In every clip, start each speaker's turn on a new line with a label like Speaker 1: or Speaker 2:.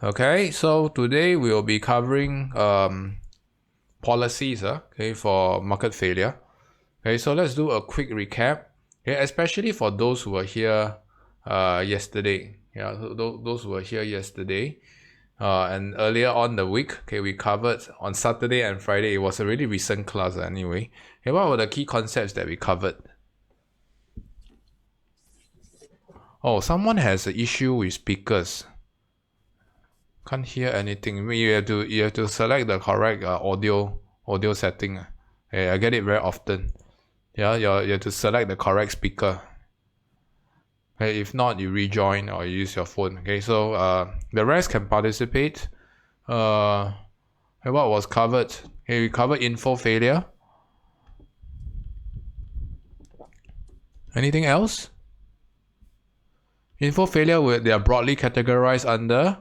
Speaker 1: Okay, so today we will be covering policies for market failure. Okay, so let's do a quick recap. Okay, especially for those who were here yesterday. Yeah, those who were here yesterday. And earlier on the week, okay, we covered on Saturday and Friday. It was a really recent class anyway. Okay, what were the key concepts that we covered? Oh, someone has an issue with speakers. Can't hear anything. You have to select the correct audio setting. Hey, I get it very often. Yeah, you have to select the correct speaker. Okay, if not, you rejoin or use your phone. Okay, so the rest can participate. What was covered? Okay, we covered info failure. Anything else? Info failure, they are broadly categorized under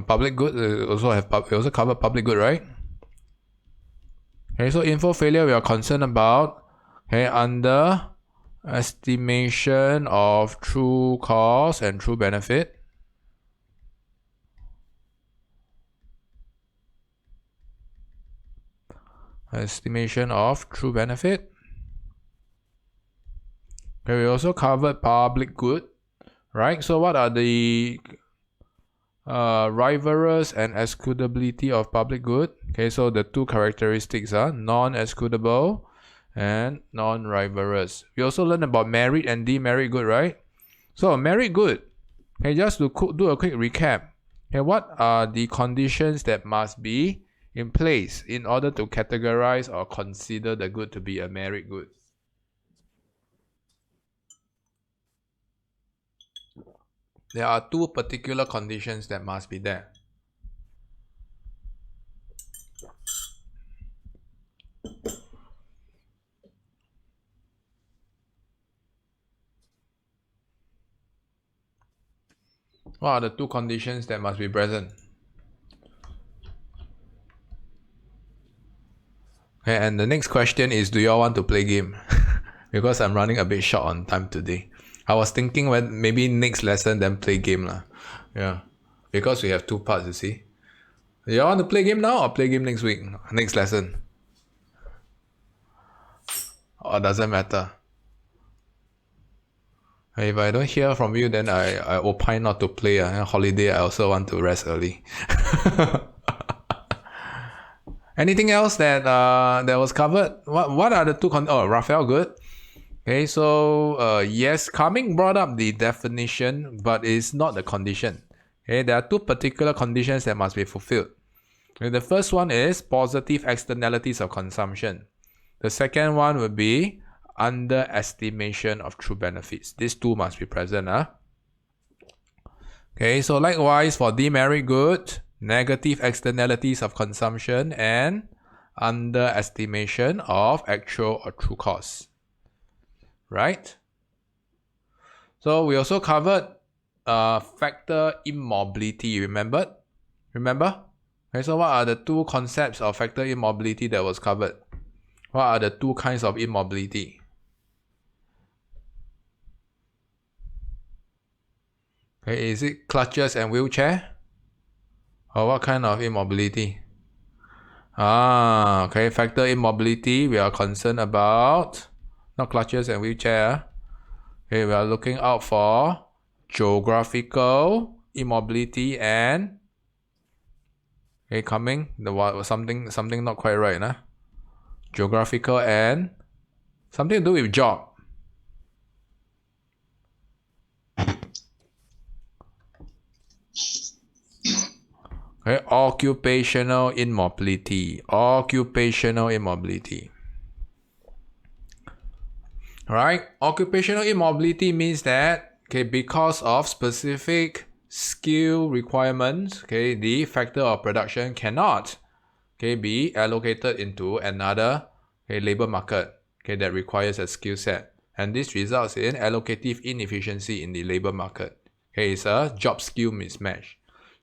Speaker 1: public good. We also cover public good, right? Okay, so info failure we are concerned about. Okay, under estimation of true cost and true benefit. Estimation of true benefit. Okay, we also covered public good, right? So what are the rivalrous and executability of public good? Okay, so the two characteristics are non-executable and non-rivalrous. We also learned about merit and demerit good, right? So merit good. Okay, just to do a quick recap. Okay, what are the conditions that must be in place in order to categorize or consider the good to be a merit good? There are two particular conditions that must be there. What are the two conditions that must be present? Okay, and the next question is, do you all want to play game? Because I'm running a bit short on time today. I was thinking when maybe next lesson then play game lah. Yeah, because we have two parts, you see. Do you all want to play game now or play game next week? Next lesson? Or doesn't matter? If I don't hear from you, then I opine not to play. Holiday, I also want to rest early. Anything else that was covered? What are the two Raphael, good. Okay, so yes, Cumming brought up the definition, but it's not the condition. Okay, there are two particular conditions that must be fulfilled. Okay, the first one is positive externalities of consumption. The second one would be underestimation of true benefits. These two must be present. Okay, so likewise for demerit good, negative externalities of consumption and underestimation of actual or true costs. Right? So we also covered factor immobility. Remember? Okay, so what are the two concepts of factor immobility that was covered? What are the two kinds of immobility? Okay, is it clutches and wheelchair? Or what kind of immobility? Okay, factor immobility, we are concerned about not clutches and wheelchair. Okay, we are looking out for geographical immobility and coming something not quite right, geographical and something to do with job. Okay, occupational immobility. Alright, occupational immobility means that because of specific skill requirements, the factor of production cannot be allocated into another labor market that requires a skill set, and this results in allocative inefficiency in the labor market. It's a job skill mismatch.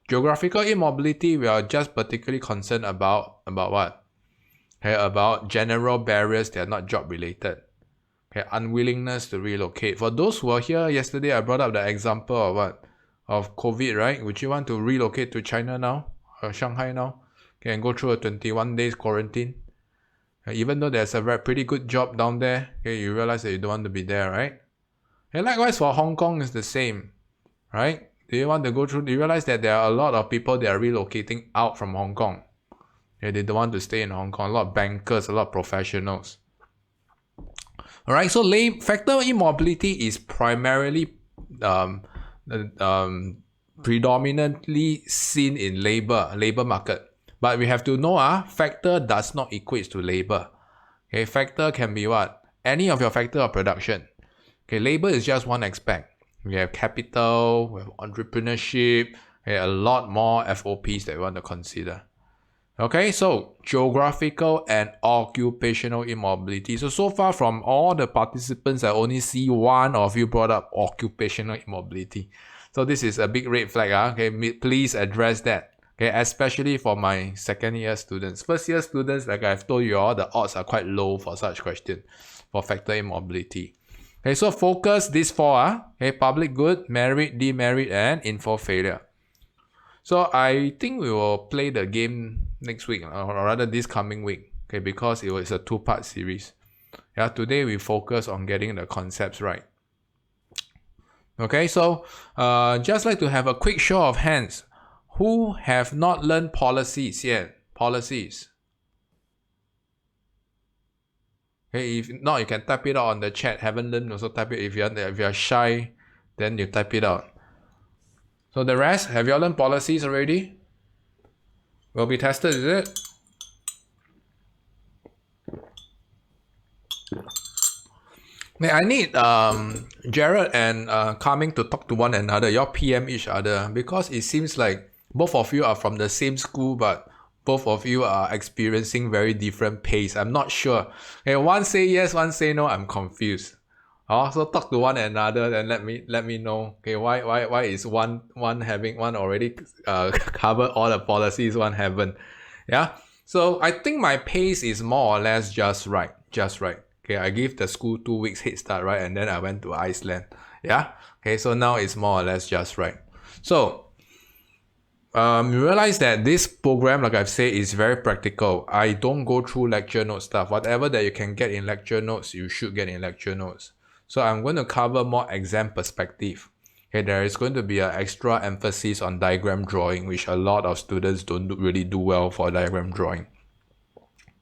Speaker 1: Geographical immobility, we are just particularly concerned about what? About general barriers that are not job related. Okay, unwillingness to relocate. For those who are here yesterday, I brought up the example of what? Of COVID, right? Would you want to relocate to China now? Or Shanghai now? Okay, and go through a 21 days quarantine? Even though there's a very pretty good job down there, okay, you realize that you don't want to be there, right? And likewise for Hong Kong, it's the same, right? Do you want to go through? Do you realize that there are a lot of people that are relocating out from Hong Kong? Okay, they don't want to stay in Hong Kong. A lot of bankers, a lot of professionals. All right, so factor immobility is primarily predominantly seen in labor market. But we have to know factor does not equate to labor. Okay, factor can be what? Any of your factor of production. Okay, labor is just one aspect. We have capital, we have entrepreneurship, okay, a lot more FOPs that we want to consider. Okay, so geographical and occupational immobility. So far from all the participants, I only see one of you brought up occupational immobility. So this is a big red flag. Okay, please address that. Okay, especially for my second year students. First year students, like I've told you all, the odds are quite low for such question, for factor immobility. Okay, so focus these four. Okay, public good, merit, demerit, and info failure. So I think we will play the game next week, or rather this coming week, okay, because it was a two-part series. Yeah, today we focus on getting the concepts right. Okay, so just like to have a quick show of hands. Who have not learned policies yet? Policies. Okay, if not, you can type it out on the chat. Haven't learned, also type it. If you're shy, then you type it out. So the rest, have you all learned policies already? Will be tested, is it? I need Jared and Carming to talk to one another. You all PM each other, because it seems like both of you are from the same school, but both of you are experiencing very different pace. I'm not sure. Okay, one say yes, one say no. I'm confused. So talk to one another and let me know. Okay, why is one having one already covered all the policies, one haven't? Yeah. So I think my pace is more or less just right. Okay, I give the school 2 weeks head start, right? And then I went to Iceland. Yeah. Okay, so now it's more or less just right. So you realize that this program, like I've said, is very practical. I don't go through lecture note stuff. Whatever that you can get in lecture notes, you should get in lecture notes. So I'm going to cover more exam perspective. Okay, there is going to be an extra emphasis on diagram drawing, which a lot of students don't really do well for diagram drawing.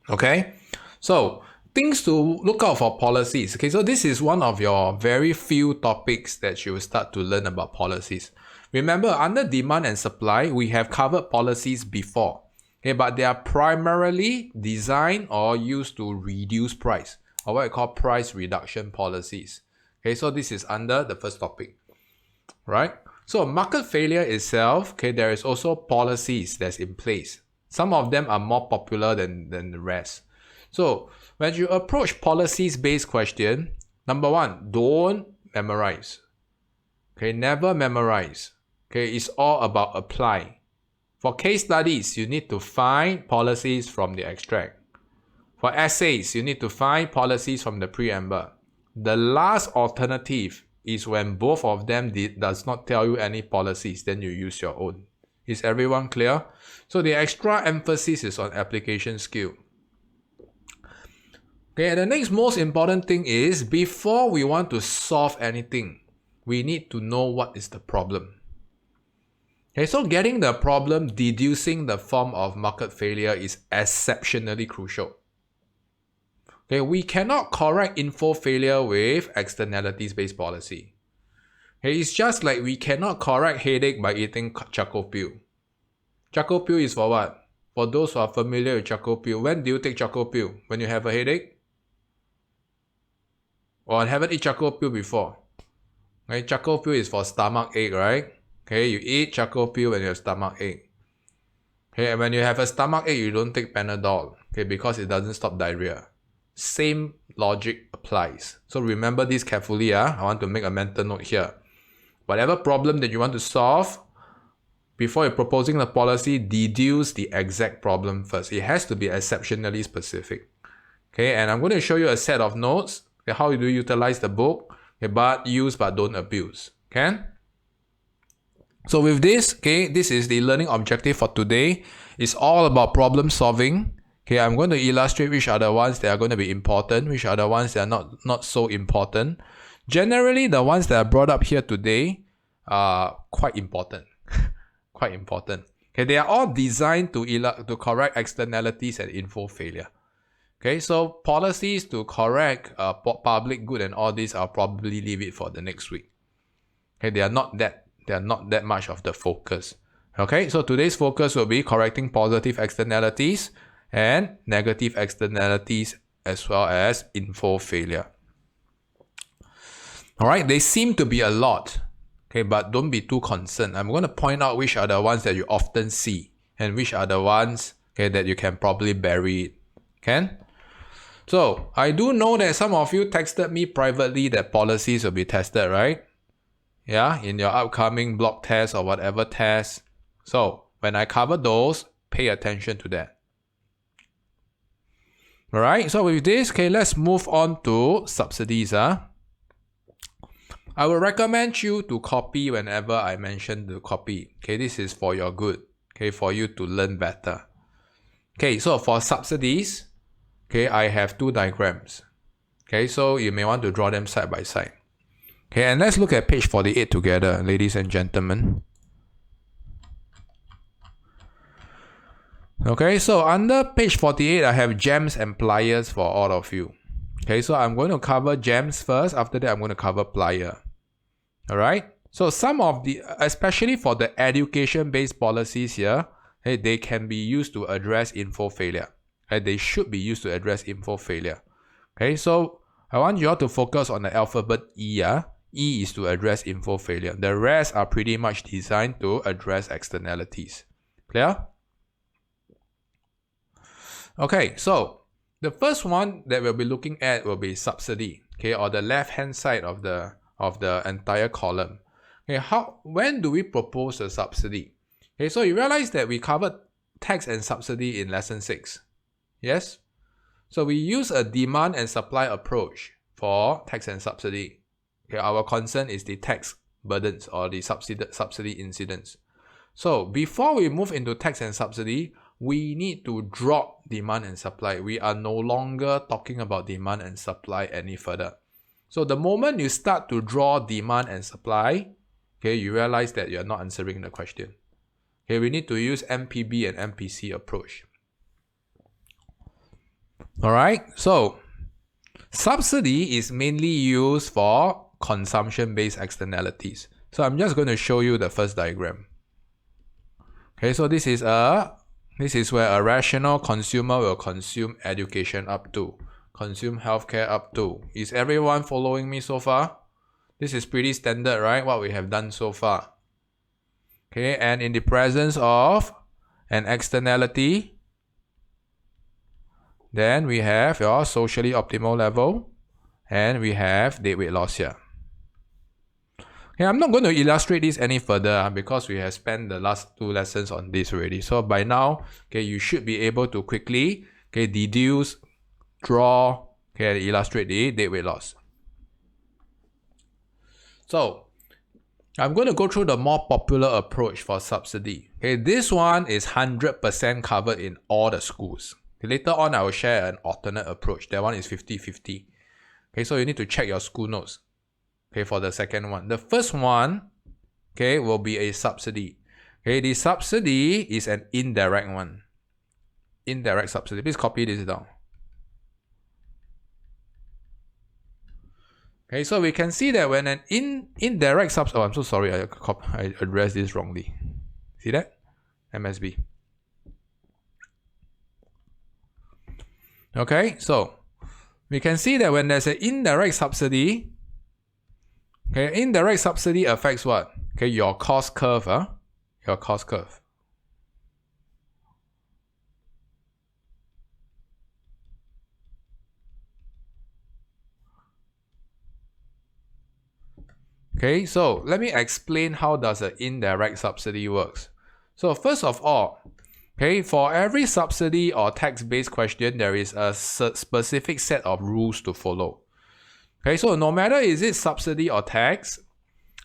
Speaker 1: Okay, so things to look out for policies. Okay, so this is one of your very few topics that you will start to learn about policies. Remember, under demand and supply, we have covered policies before. Okay, but they are primarily designed or used to reduce price, or what I call price reduction policies. Okay, so this is under the first topic, right? So market failure itself, okay, there is also policies that's in place. Some of them are more popular than the rest. So when you approach policies-based question, number one, don't memorize. Okay, never memorize. Okay, it's all about apply. For case studies, you need to find policies from the extract. For essays, you need to find policies from the preamble. The last alternative is when both of them does not tell you any policies, then you use your own. Is everyone clear? So the extra emphasis is on application skill. Okay, the next most important thing is, before we want to solve anything, we need to know what is the problem. Okay, so getting the problem, deducing the form of market failure is exceptionally crucial. Okay, we cannot correct info failure with externalities-based policy. Okay, it's just like we cannot correct headache by eating charcoal pill. Charcoal pill is for what? For those who are familiar with charcoal pill, when do you take charcoal pill? When you have a headache? Or haven't eaten charcoal pill before? Okay, charcoal pill is for stomach ache, right? Okay, you eat charcoal pill when you have stomach ache. Okay, and when you have a stomach ache, you don't take Panadol. Okay, because it doesn't stop diarrhea. Same logic applies. So remember this carefully. I want to make a mental note here. Whatever problem that you want to solve, before you're proposing the policy, deduce the exact problem first. It has to be exceptionally specific. Okay, and I'm going to show you a set of notes Okay, how do you utilize the book? Okay, but use but don't abuse. Okay? So with this, okay, this is the learning objective for today. It's all about problem solving. Okay, I'm going to illustrate which are the ones that are going to be important, which are the ones that are not so important. Generally, the ones that are brought up here today are quite important. Quite important. Okay, they are all designed to correct externalities and info failure. Okay, so policies to correct public good and all these, I'll probably leave it for the next week. Okay, they are not that much of the focus. Okay, so today's focus will be correcting positive externalities and negative externalities as well as info failure. Alright, they seem to be a lot. Okay, but don't be too concerned. I'm going to point out which are the ones that you often see and which are the ones, okay, that you can probably bury it. Okay? So, I do know that some of you texted me privately that policies will be tested, right? Yeah, in your upcoming block test or whatever test. So, when I cover those, pay attention to that. Alright, so with this, okay, let's move on to subsidies. I will recommend you to copy whenever I mention the copy. Okay, this is for your good. Okay, for you to learn better. Okay, so for subsidies, okay, I have two diagrams. Okay, so you may want to draw them side by side. Okay, and let's look at page 48 together, ladies and gentlemen. Okay, so under page 48, I have gems and pliers for all of you. Okay, so I'm going to cover gems first. After that, I'm going to cover plier. Alright, so some of the, especially for the education-based policies here, hey, they can be used to address info failure. Okay, they should be used to address info failure. Okay, so I want you all to focus on the alphabet E. E is to address info failure. The rest are pretty much designed to address externalities. Clear? Okay, so the first one that we'll be looking at will be subsidy. Okay, or the left-hand side of the entire column. Okay, when do we propose a subsidy? Okay, so you realize that we covered tax and subsidy in lesson 6. Yes? So we use a demand and supply approach for tax and subsidy. Okay, our concern is the tax burdens or the subsidy incidents. So before we move into tax and subsidy, we need to drop demand and supply. We are no longer talking about demand and supply any further. So the moment you start to draw demand and supply, okay, you realize that you're not answering the question. Okay, we need to use MPB and MPC approach. Alright, so subsidy is mainly used for consumption-based externalities. So I'm just going to show you the first diagram. Okay, so this is where a rational consumer will consume education up to. Consume healthcare up to. Is everyone following me so far? This is pretty standard, right? What we have done so far. Okay, and in the presence of an externality, then we have your socially optimal level, and we have deadweight loss here. Okay, I'm not going to illustrate this any further because we have spent the last 2 lessons on this already. So by now, okay, you should be able to quickly, okay, deduce, draw, okay, and illustrate the deadweight loss. So I'm going to go through the more popular approach for subsidy. Okay, this one is 100% covered in all the schools. Okay, later on, I will share an alternate approach. That one is 50-50. Okay, so you need to check your school notes. Okay, for the second one. The first one, okay, will be a subsidy. Okay, the subsidy is an indirect one. Indirect subsidy. Please copy this down. Okay, so we can see that when an indirect subsidy, oh, I'm so sorry, I addressed this wrongly. See that? MSB. Okay, so we can see that when there's an indirect subsidy, okay, indirect subsidy affects what? Okay, your cost curve, your cost curve. Okay, so let me explain how does an indirect subsidy works. So first of all, okay, for every subsidy or tax-based question, there is a specific set of rules to follow. Okay, so no matter is it subsidy or tax,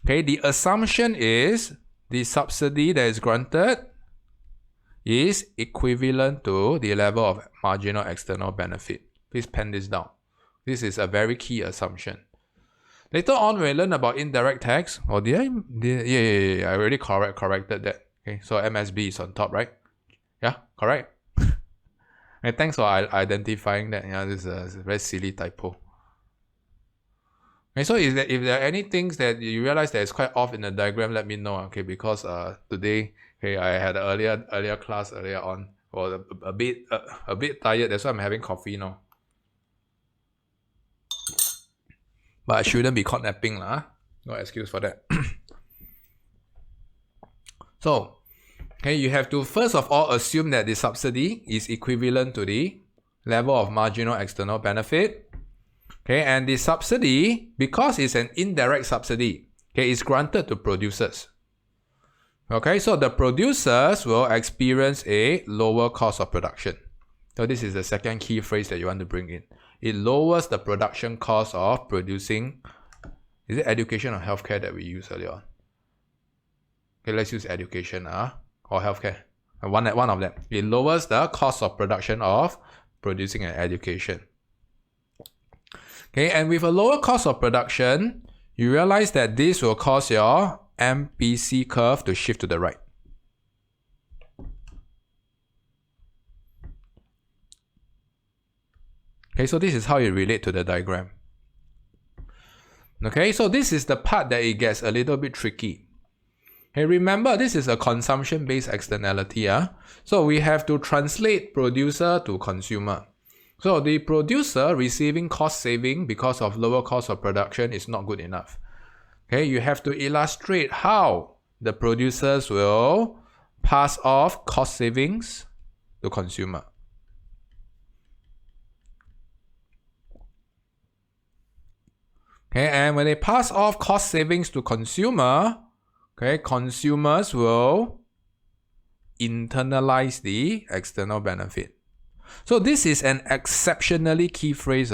Speaker 1: okay, the assumption is the subsidy that is granted is equivalent to the level of marginal external benefit. Please pen this down. This is a very key assumption. Later on, we learn about indirect tax. Oh, yeah, I already corrected that. Okay, so MSB is on top, right? Yeah, correct. And thanks for identifying that. Yeah, this is a very silly typo. Okay, so if there are any things that you realize that is quite off in the diagram, let me know. Okay, because today, okay, I had an earlier class earlier on. Or a bit tired. That's why I'm having coffee now. But I shouldn't be caught napping lah. No excuse for that. So, okay, you have to first of all assume that the subsidy is equivalent to the level of marginal external benefit. Okay, and the subsidy, because it's an indirect subsidy, okay, is granted to producers. Okay, so the producers will experience a lower cost of production. So this is the second key phrase that you want to bring in. It lowers the production cost of producing. Is it education or healthcare that we used earlier on? Okay, let's use education or healthcare. One of them. It lowers the cost of production of producing an education. Okay, and with a lower cost of production, you realize that this will cause your MPC curve to shift to the right. Okay, so this is how it relates to the diagram. Okay, so this is the part that it gets a little bit tricky. Okay, remember this is a consumption-based externality. So we have to translate producer to consumer. So the producer receiving cost saving because of lower cost of production is not good enough. Okay, you have to illustrate how the producers will pass off cost savings to consumer. Okay, and when they pass off cost savings to consumer, okay, consumers will internalize the external benefit. So this is an exceptionally key phrase.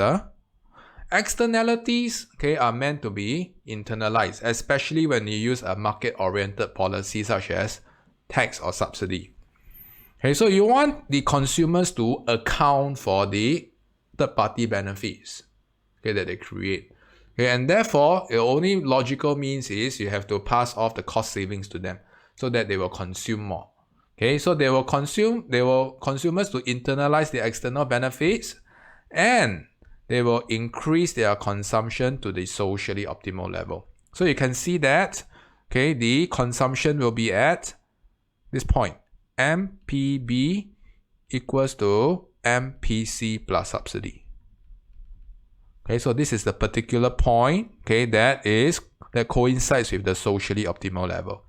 Speaker 1: Externalities, okay, are meant to be internalized, especially when you use a market-oriented policy such as tax or subsidy. Okay, so you want the consumers to account for the third-party benefits, okay, that they create. Okay, and therefore, the only logical means is you have to pass off the cost savings to them so that they will consume more. Okay, so they will consumers to internalize the external benefits, and they will increase their consumption to the socially optimal level. So you can see that, okay, the consumption will be at this point. MPB equals to MPC plus subsidy. Okay, so this is the particular point, okay, that coincides with the socially optimal level.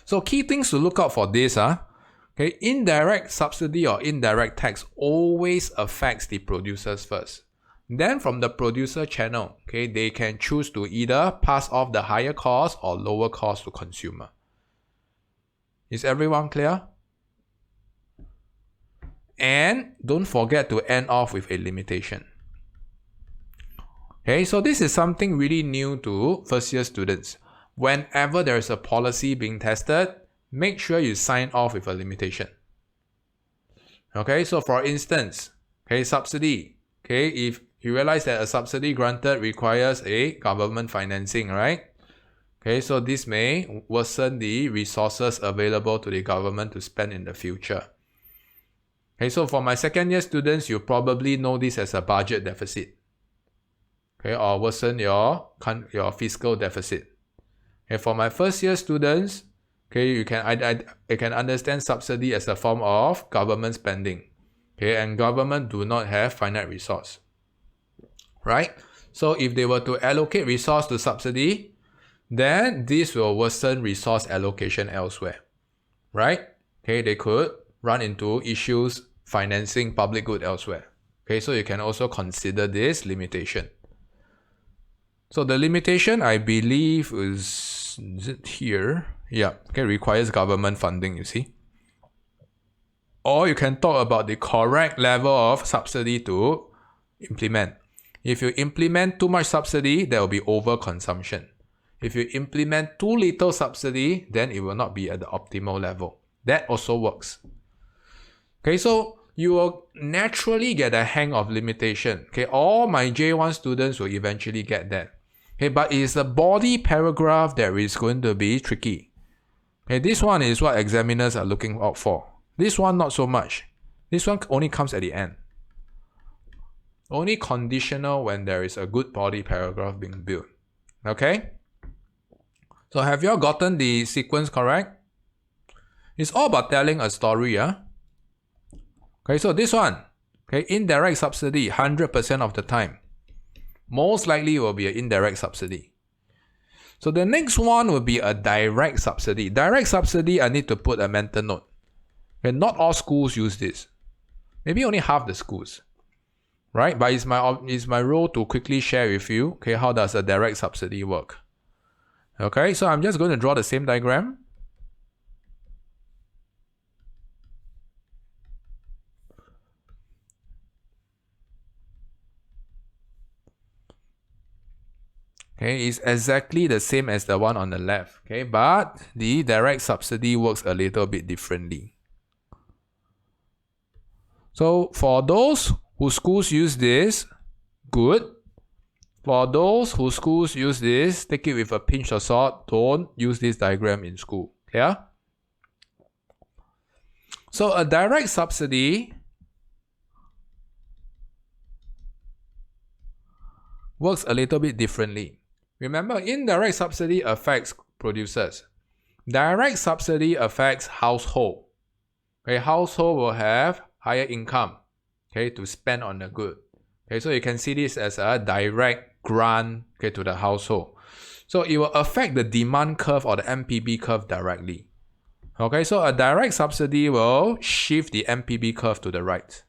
Speaker 1: So key things to look out for this, okay, indirect subsidy or indirect tax always affects the producers first. Then from the producer channel, okay, they can choose to either pass off the higher cost or lower cost to consumer. Is everyone clear? And don't forget to end off with a limitation. Okay, so this is something really new to first year students. Whenever there is a policy being tested, make sure you sign off with a limitation. Okay, so for instance, okay, subsidy. Okay, if you realize that a subsidy granted requires a government financing, right? Okay, so this may worsen the resources available to the government to spend in the future. Okay, so for my second year students, you probably know this as a budget deficit. Okay, or worsen your fiscal deficit. Okay, for my first year students, okay, I can understand subsidy as a form of government spending. Okay, and government do not have finite resource. Right? So if they were to allocate resource to subsidy, then this will worsen resource allocation elsewhere. Right? Okay, they could run into issues financing public good elsewhere. Okay, so you can also consider this limitation. So the limitation, I believe, is it here? Yeah, okay, requires government funding, you see. Or you can talk about the correct level of subsidy to implement. If you implement too much subsidy, there will be overconsumption. If you implement too little subsidy, then it will not be at the optimal level. That also works. Okay, so you will naturally get a hang of limitation. Okay, all my J1 students will eventually get that. Okay, but it's the body paragraph that is going to be tricky. Okay, this one is what examiners are looking out for. This one not so much. This one only comes at the end. Only conditional when there is a good body paragraph being built. Okay? So have you all gotten the sequence correct? It's all about telling a story, yeah? Okay, so this one, okay, indirect subsidy, 100% of the time. Most likely will be an indirect subsidy. So the next one will be a direct subsidy. Direct subsidy, I need to put a mental note. Okay, not all schools use this. Maybe only half the schools. Right? But it's my role to quickly share with you, okay, how does a direct subsidy work. Okay, so I'm just going to draw the same diagram. Okay, it's exactly the same as the one on the left. Okay, but the direct subsidy works a little bit differently. So for those whose schools use this, good. For those whose schools use this, take it with a pinch of salt. Don't use this diagram in school. Yeah? So a direct subsidy works a little bit differently. Remember, indirect subsidy affects producers. Direct subsidy affects household. Okay, household will have higher income, okay, to spend on the good. Okay, so you can see this as a direct grant, okay, to the household. So it will affect the demand curve or the MPB curve directly. Okay, so a direct subsidy will shift the MPB curve to the right,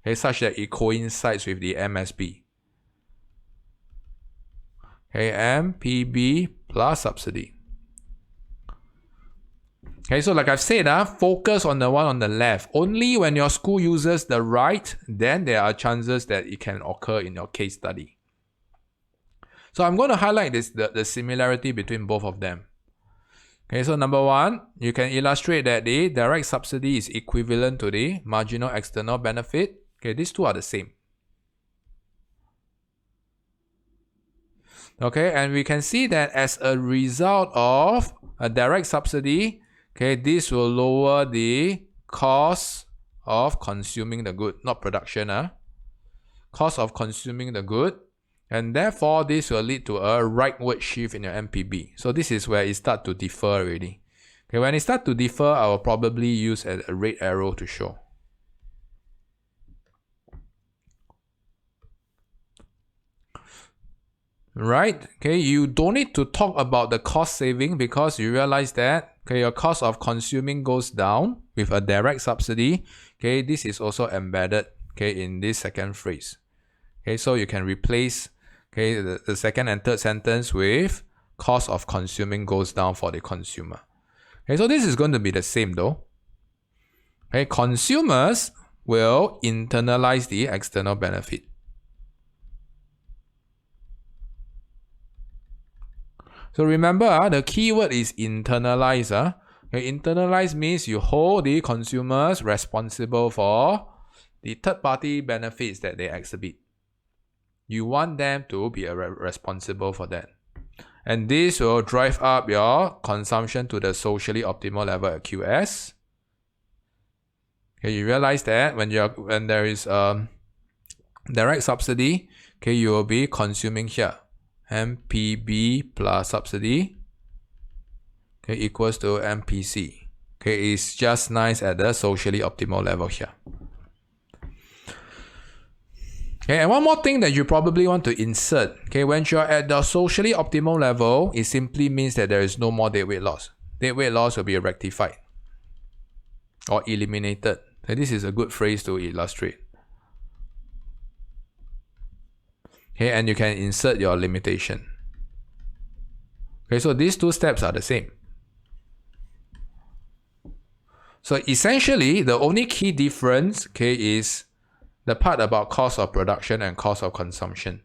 Speaker 1: okay, such that it coincides with the MSB. Okay, MPB plus subsidy. Okay, so like I've said, focus on the one on the left. Only when your school uses the right, then there are chances that it can occur in your case study. So I'm going to highlight the similarity between both of them. Okay, so number one, you can illustrate that the direct subsidy is equivalent to the marginal external benefit. Okay, these two are the same. Okay, and we can see that as a result of a direct subsidy, okay, this will lower the cost of consuming the good, not production, cost of consuming the good, and therefore this will lead to a rightward shift in your MPB. So this is where it starts to differ already. Okay, when it starts to differ, I will probably use a red arrow to show. Right? Okay, you don't need to talk about the cost saving because you realize that, okay, your cost of consuming goes down with a direct subsidy. Okay, this is also embedded, okay, in this second phrase. Okay, so you can replace, okay, the second and third sentence with cost of consuming goes down for the consumer. Okay, so this is going to be the same though. Okay, consumers will internalize the external benefit. So remember, the keyword is internalize. Okay, internalize means you hold the consumers responsible for the third-party benefits that they exhibit. You want them to be responsible for that. And this will drive up your consumption to the socially optimal level at QS. Okay, you realize that when there is direct subsidy, okay, you will be consuming here. MPB plus subsidy, okay, equals to MPC. Okay, it's just nice at the socially optimal level here. Okay, and one more thing that you probably want to insert, okay, when you're at the socially optimal level, it simply means that there is no more deadweight loss. Deadweight loss will be rectified or eliminated. Okay, this is a good phrase to illustrate. Okay, and you can insert your limitation. Okay, so these two steps are the same. So essentially, the only key difference, okay, is the part about cost of production and cost of consumption.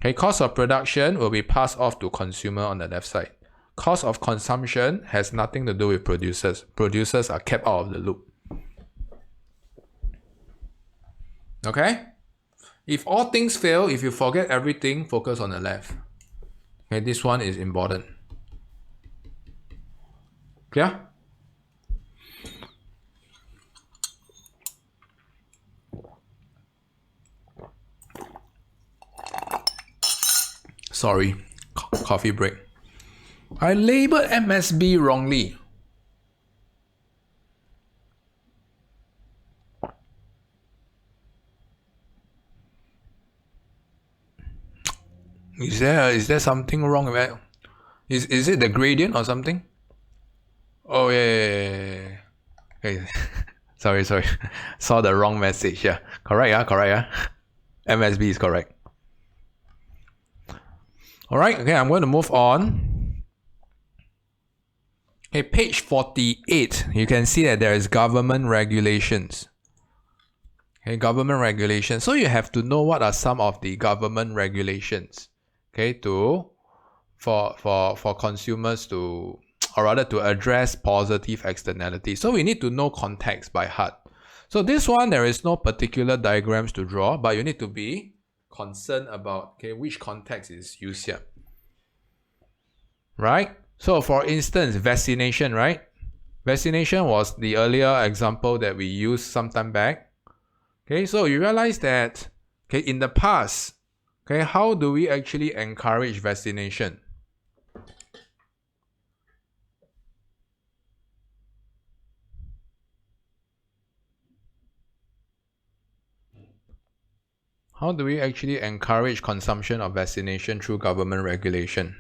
Speaker 1: Okay, cost of production will be passed off to consumer on the left side. Cost of consumption has nothing to do with producers. Producers are kept out of the loop. Okay? If all things fail, if you forget everything, focus on the left. Okay, this one is important. Clear? Sorry, coffee break. I labeled MSB wrongly. Is there something wrong with that? Is it the gradient or something? Oh yeah. Okay. sorry. Saw the wrong message. Yeah. Correct, MSB is correct. Alright, okay, I'm going to move on. Okay, page 48. You can see that there is government regulations. Okay, government regulations. So you have to know what are some of the government regulations. Okay, for consumers to, or rather to address positive externalities. So we need to know context by heart. So this one, there is no particular diagrams to draw, but you need to be concerned about, okay, which context is used here. Right? So for instance, vaccination, right? Vaccination was the earlier example that we used some time back. Okay, so you realize that, okay, in the past, okay, how do we actually encourage vaccination? How do we actually encourage consumption of vaccination through government regulation?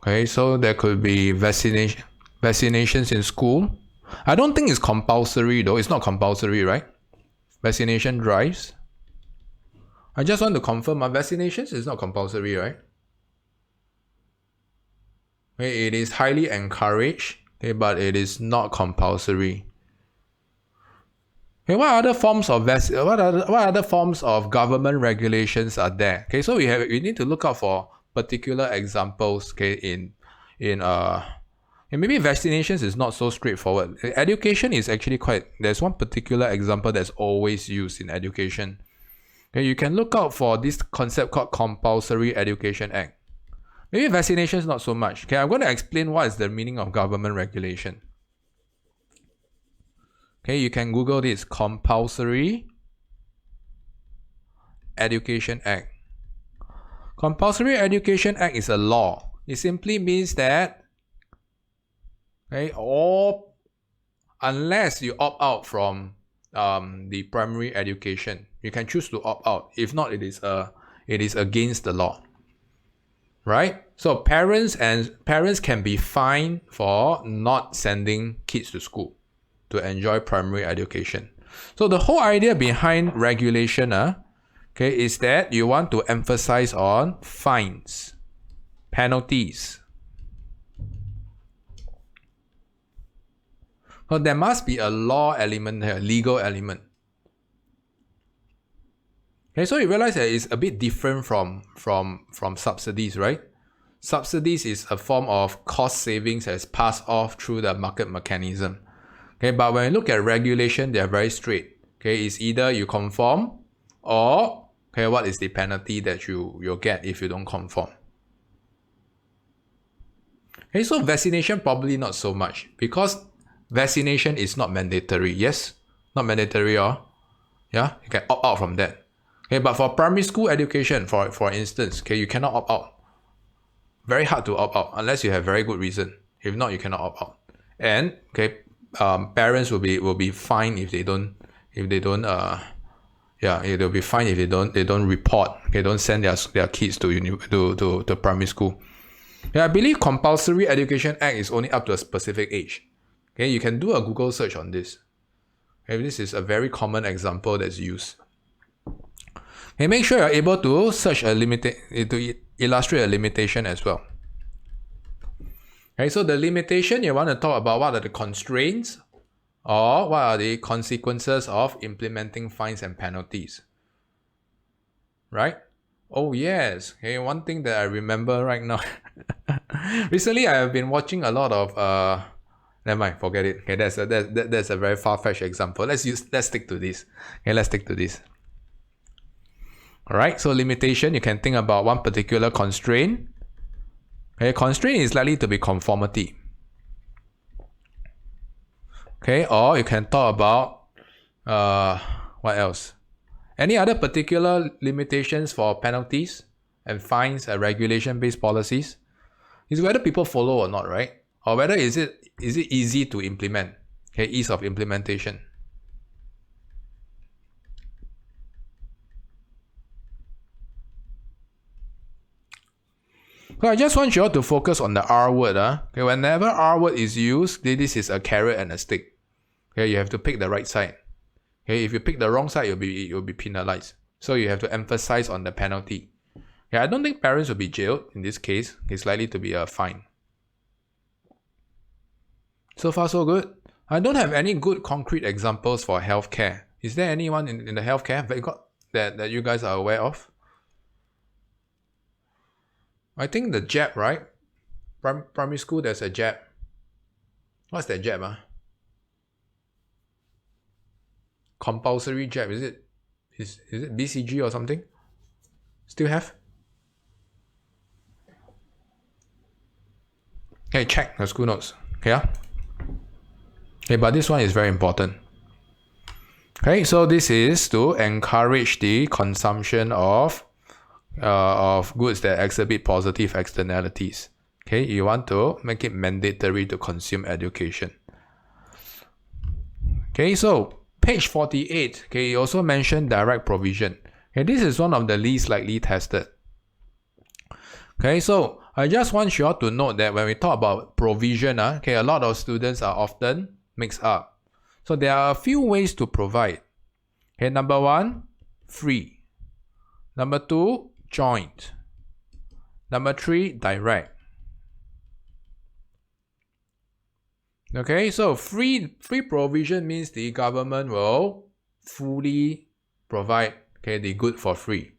Speaker 1: Okay, so there could be vaccinations in school. I don't think it's compulsory though. It's not compulsory, right? Vaccination drives. I just want to confirm, vaccinations is not compulsory, right? Okay, it is highly encouraged, okay, but it is not compulsory. Okay, what other forms of what other forms of government regulations are there? Okay, so we need to look out for particular examples. Okay, and maybe vaccinations is not so straightforward. Education is actually there's one particular example that's always used in education. Okay, you can look out for this concept called Compulsory Education Act. Maybe vaccinations not so much. Okay, I'm going to explain what is the meaning of government regulation. Okay, you can Google this, Compulsory Education Act. Compulsory Education Act is a law. It simply means that, okay, unless you opt out from the primary education, you can choose to opt out. If not, it is against the law. Right? So parents can be fined for not sending kids to school to enjoy primary education. So the whole idea behind regulation, okay, is that you want to emphasize on fines, penalties. So there must be a law element here, legal element. Okay, so you realize that it's a bit different from subsidies, right? Subsidies is a form of cost savings that is passed off through the market mechanism. Okay, but when you look at regulation, they are very straight. Okay, it's either you conform or, okay, what is the penalty that you'll get if you don't conform? Okay, so vaccination probably not so much because vaccination is not mandatory. Yes, not mandatory, or yeah, you can opt out from that. Okay, but for primary school education, for instance, okay, you cannot opt out. Very hard to opt out unless you have very good reason. If not, you cannot opt out. And okay, parents will be fined if they don't they'll be fined if they don't report, okay, don't send their kids to primary school. Yeah, I believe Compulsory Education Act is only up to a specific age. Okay, you can do a Google search on this. Okay, this is a very common example that's used. Okay, make sure you're able to search to illustrate a limitation as well. Okay, so the limitation, you want to talk about what are the constraints or what are the consequences of implementing fines and penalties. Right? Oh yes. Okay, one thing that I remember right now. Recently I have been watching a lot of never mind, forget it. Okay, that's a very far-fetched example. Let's stick to this. Okay, let's stick to this. Alright, so limitation, you can think about one particular constraint. Okay, constraint is likely to be conformity. Okay, or you can talk about what else? Any other particular limitations for penalties and fines and regulation-based policies? Is whether people follow or not, right? Or whether is it easy to implement? Okay, ease of implementation. So I just want you all to focus on the R word. Okay, whenever R word is used, this is a carrot and a stick. Okay, you have to pick the right side. Okay, if you pick the wrong side, you'll be penalized. So you have to emphasize on the penalty. Okay, I don't think parents will be jailed in this case. It's likely to be a fine. So far, so good. I don't have any good concrete examples for healthcare. Is there anyone in the healthcare that you guys are aware of? I think the jab, right? Primary school, there's a jab. What's that jab? Compulsory jab, is it BCG or something? Still have? Okay, check the school notes. Okay, okay, but this one is very important. Okay, so this is to encourage the consumption of goods that exhibit positive externalities. Okay, you want to make it mandatory to consume education. Okay, so page 48, okay, you also mentioned direct provision. Okay, this is one of the least likely tested. Okay, so I just want you all to note that when we talk about provision, okay, a lot of students are often mixed up. So there are a few ways to provide. Okay, number one, free. Number two, joint. Number three, direct. Okay, so free provision means the government will fully provide, okay, the good for free.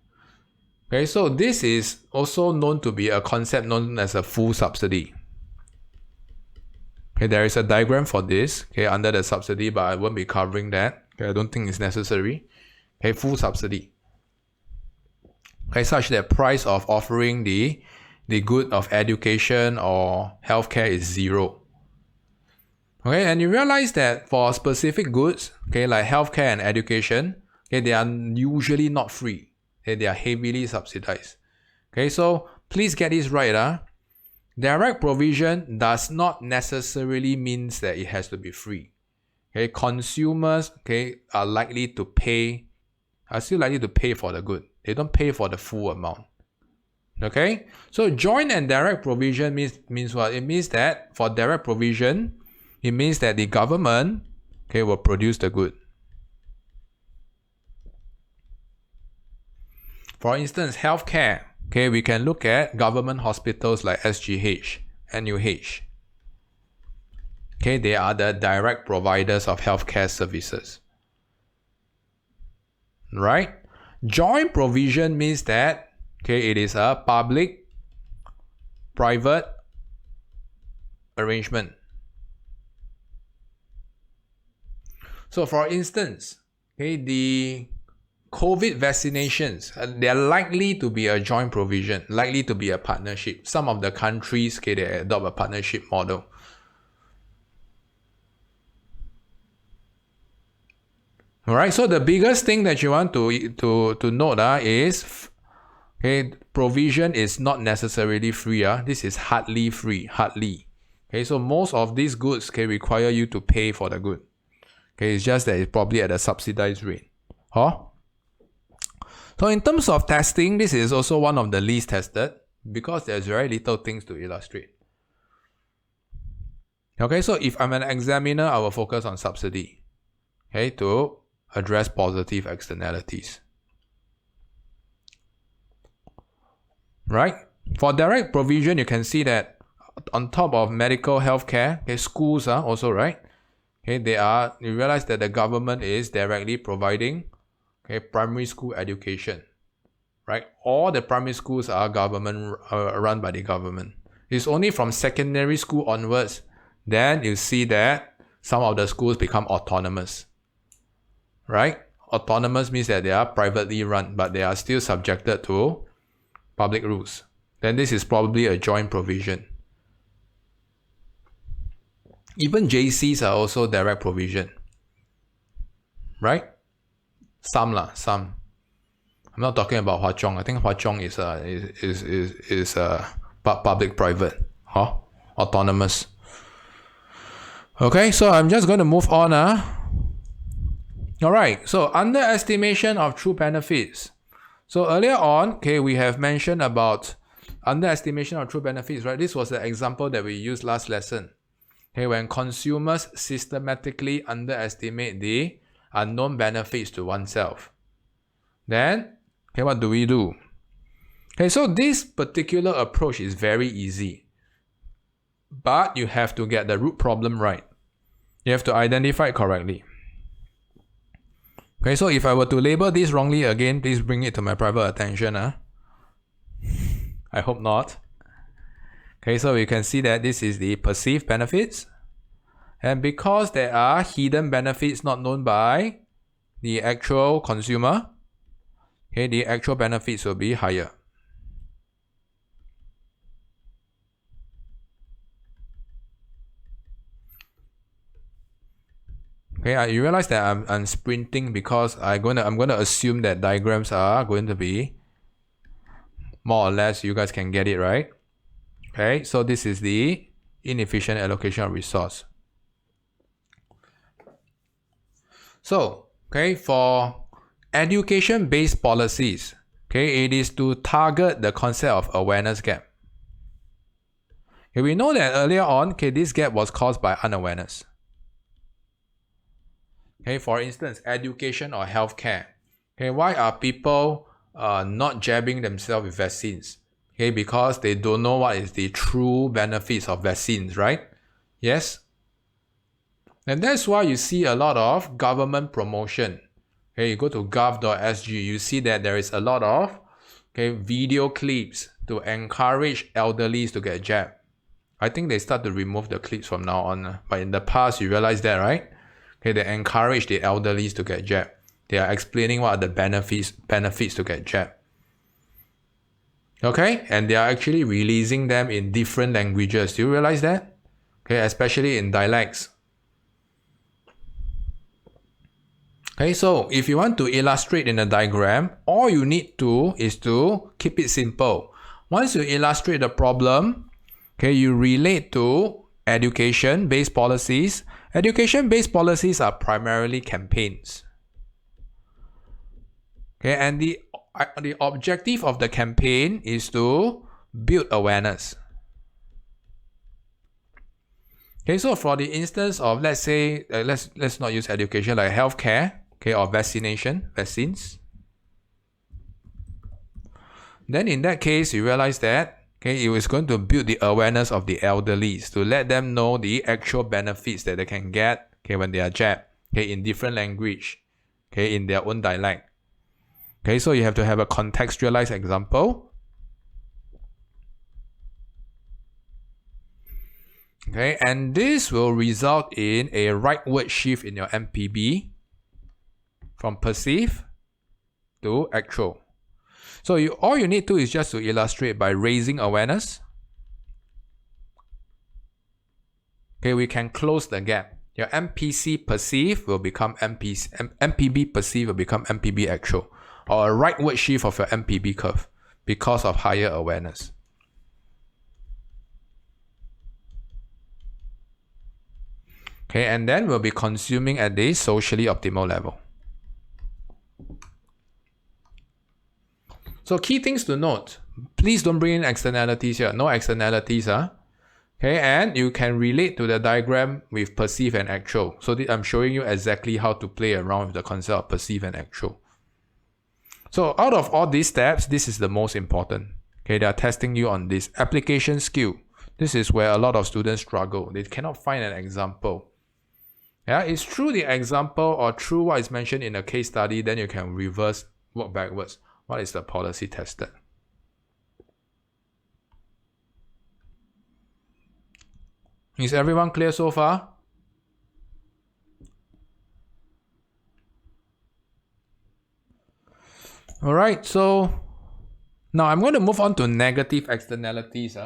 Speaker 1: Okay, so this is also known to be a concept known as a full subsidy. Okay, there is a diagram for this, okay, under the subsidy, but I won't be covering that. Okay, I don't think it's necessary. Okay, full subsidy. Okay, such that price of offering the good of education or healthcare is zero. Okay, and you realize that for specific goods, okay, like healthcare and education, okay, they are usually not free. Okay, they are heavily subsidized. Okay, so please get this right. Direct provision does not necessarily means that it has to be free. Okay, consumers, okay, are still likely to pay for the good. They don't pay for the full amount. Okay, so joint and direct provision means what? It means that for direct provision, it means that the government, okay, will produce the good. For instance, healthcare, okay, we can look at government hospitals like SGH, NUH. Okay, they are the direct providers of healthcare services. Right? Joint provision means that, okay, it is a public-private arrangement. So for instance, okay, the COVID vaccinations, they are likely to be a joint provision, likely to be a partnership. Some of the countries, okay, they adopt a partnership model. Alright, so the biggest thing that you want to note is, okay, provision is not necessarily free. This is hardly free, hardly. Okay, so most of these goods can require you to pay for the good. Okay, it's just that it's probably at a subsidized rate. So in terms of testing, this is also one of the least tested because there's very little things to illustrate. Okay, so if I'm an examiner, I will focus on subsidy, okay, to address positive externalities. Right? For direct provision, you can see that on top of medical healthcare, okay, schools are also, right? Okay, you realize that the government is directly providing, okay, primary school education, right? All the primary schools are run by the government. It's only from secondary school onwards, then you see that some of the schools become autonomous, right? Autonomous means that they are privately run, but they are still subjected to public rules. Then this is probably a joint provision. Even JCs are also direct provision, right? Some. I'm not talking about Hwa Chong. I think Hwa Chong is public-private, autonomous. Okay, so I'm just going to move on. All right, so underestimation of true benefits. So earlier on, okay, we have mentioned about underestimation of true benefits, right? This was the example that we used last lesson. Okay, when consumers systematically underestimate the unknown benefits to oneself. Then, okay, what do we do? Okay, so this particular approach is very easy. But you have to get the root problem right. You have to identify it correctly. Okay, so if I were to label this wrongly again, please bring it to my private attention. I hope not. Okay, so you can see that this is the perceived benefits. And because there are hidden benefits not known by the actual consumer, okay, the actual benefits will be higher. Okay, you realize that I'm sprinting because I'm gonna assume that diagrams are going to be more or less, you guys can get it, right? Okay, so this is the inefficient allocation of resource. So, okay, for education-based policies, okay, it is to target the concept of awareness gap. Okay, we know that earlier on, okay, this gap was caused by unawareness. Okay, for instance, education or healthcare. Okay, why are people not jabbing themselves with vaccines? Okay, because they don't know what is the true benefits of vaccines, right? Yes? And that's why you see a lot of government promotion. Okay, you go to gov.sg, you see that there is a lot of video clips to encourage elderlies to get jabbed. I think they start to remove the clips from now on. But in the past, you realize that, right? Okay, they encourage the elderlies to get jabbed. They are explaining what are the benefits to get jabbed. Okay, and they are actually releasing them in different languages. Do you realize that? Okay, especially in dialects. Okay, so if you want to illustrate in a diagram, all you need to is to keep it simple. Once you illustrate the problem, okay, you relate to education-based policies. Education-based policies are primarily campaigns. Okay, and the objective of the campaign is to build awareness. Okay, so for the instance of, let's say, let's not use education, like healthcare, okay, or vaccines. Then in that case, you realize that, okay, it is going to build the awareness of the elderlies to let them know the actual benefits that they can get, okay, when they are jabbed, okay, in different language, okay, in their own dialect. Okay, so you have to have a contextualized example. Okay, and this will result in a rightward shift in your MPB from perceive to actual. So all you need to is just to illustrate by raising awareness. Okay, we can close the gap. Your MPC perceive will become MPB perceive will become MPB actual, or a rightward shift of your MPB curve because of higher awareness. Okay, and then we'll be consuming at the socially optimal level. So key things to note. Please don't bring in externalities here. No externalities. Okay, and you can relate to the diagram with perceive and actual. So I'm showing you exactly how to play around with the concept of perceive and actual. So out of all these steps, this is the most important. Okay, they are testing you on this application skill. This is where a lot of students struggle. They cannot find an example. Yeah, it's through the example or through what is mentioned in a case study, then you can reverse, work backwards. What is the policy tested? Is everyone clear so far? All right, so now I'm going to move on to negative externalities.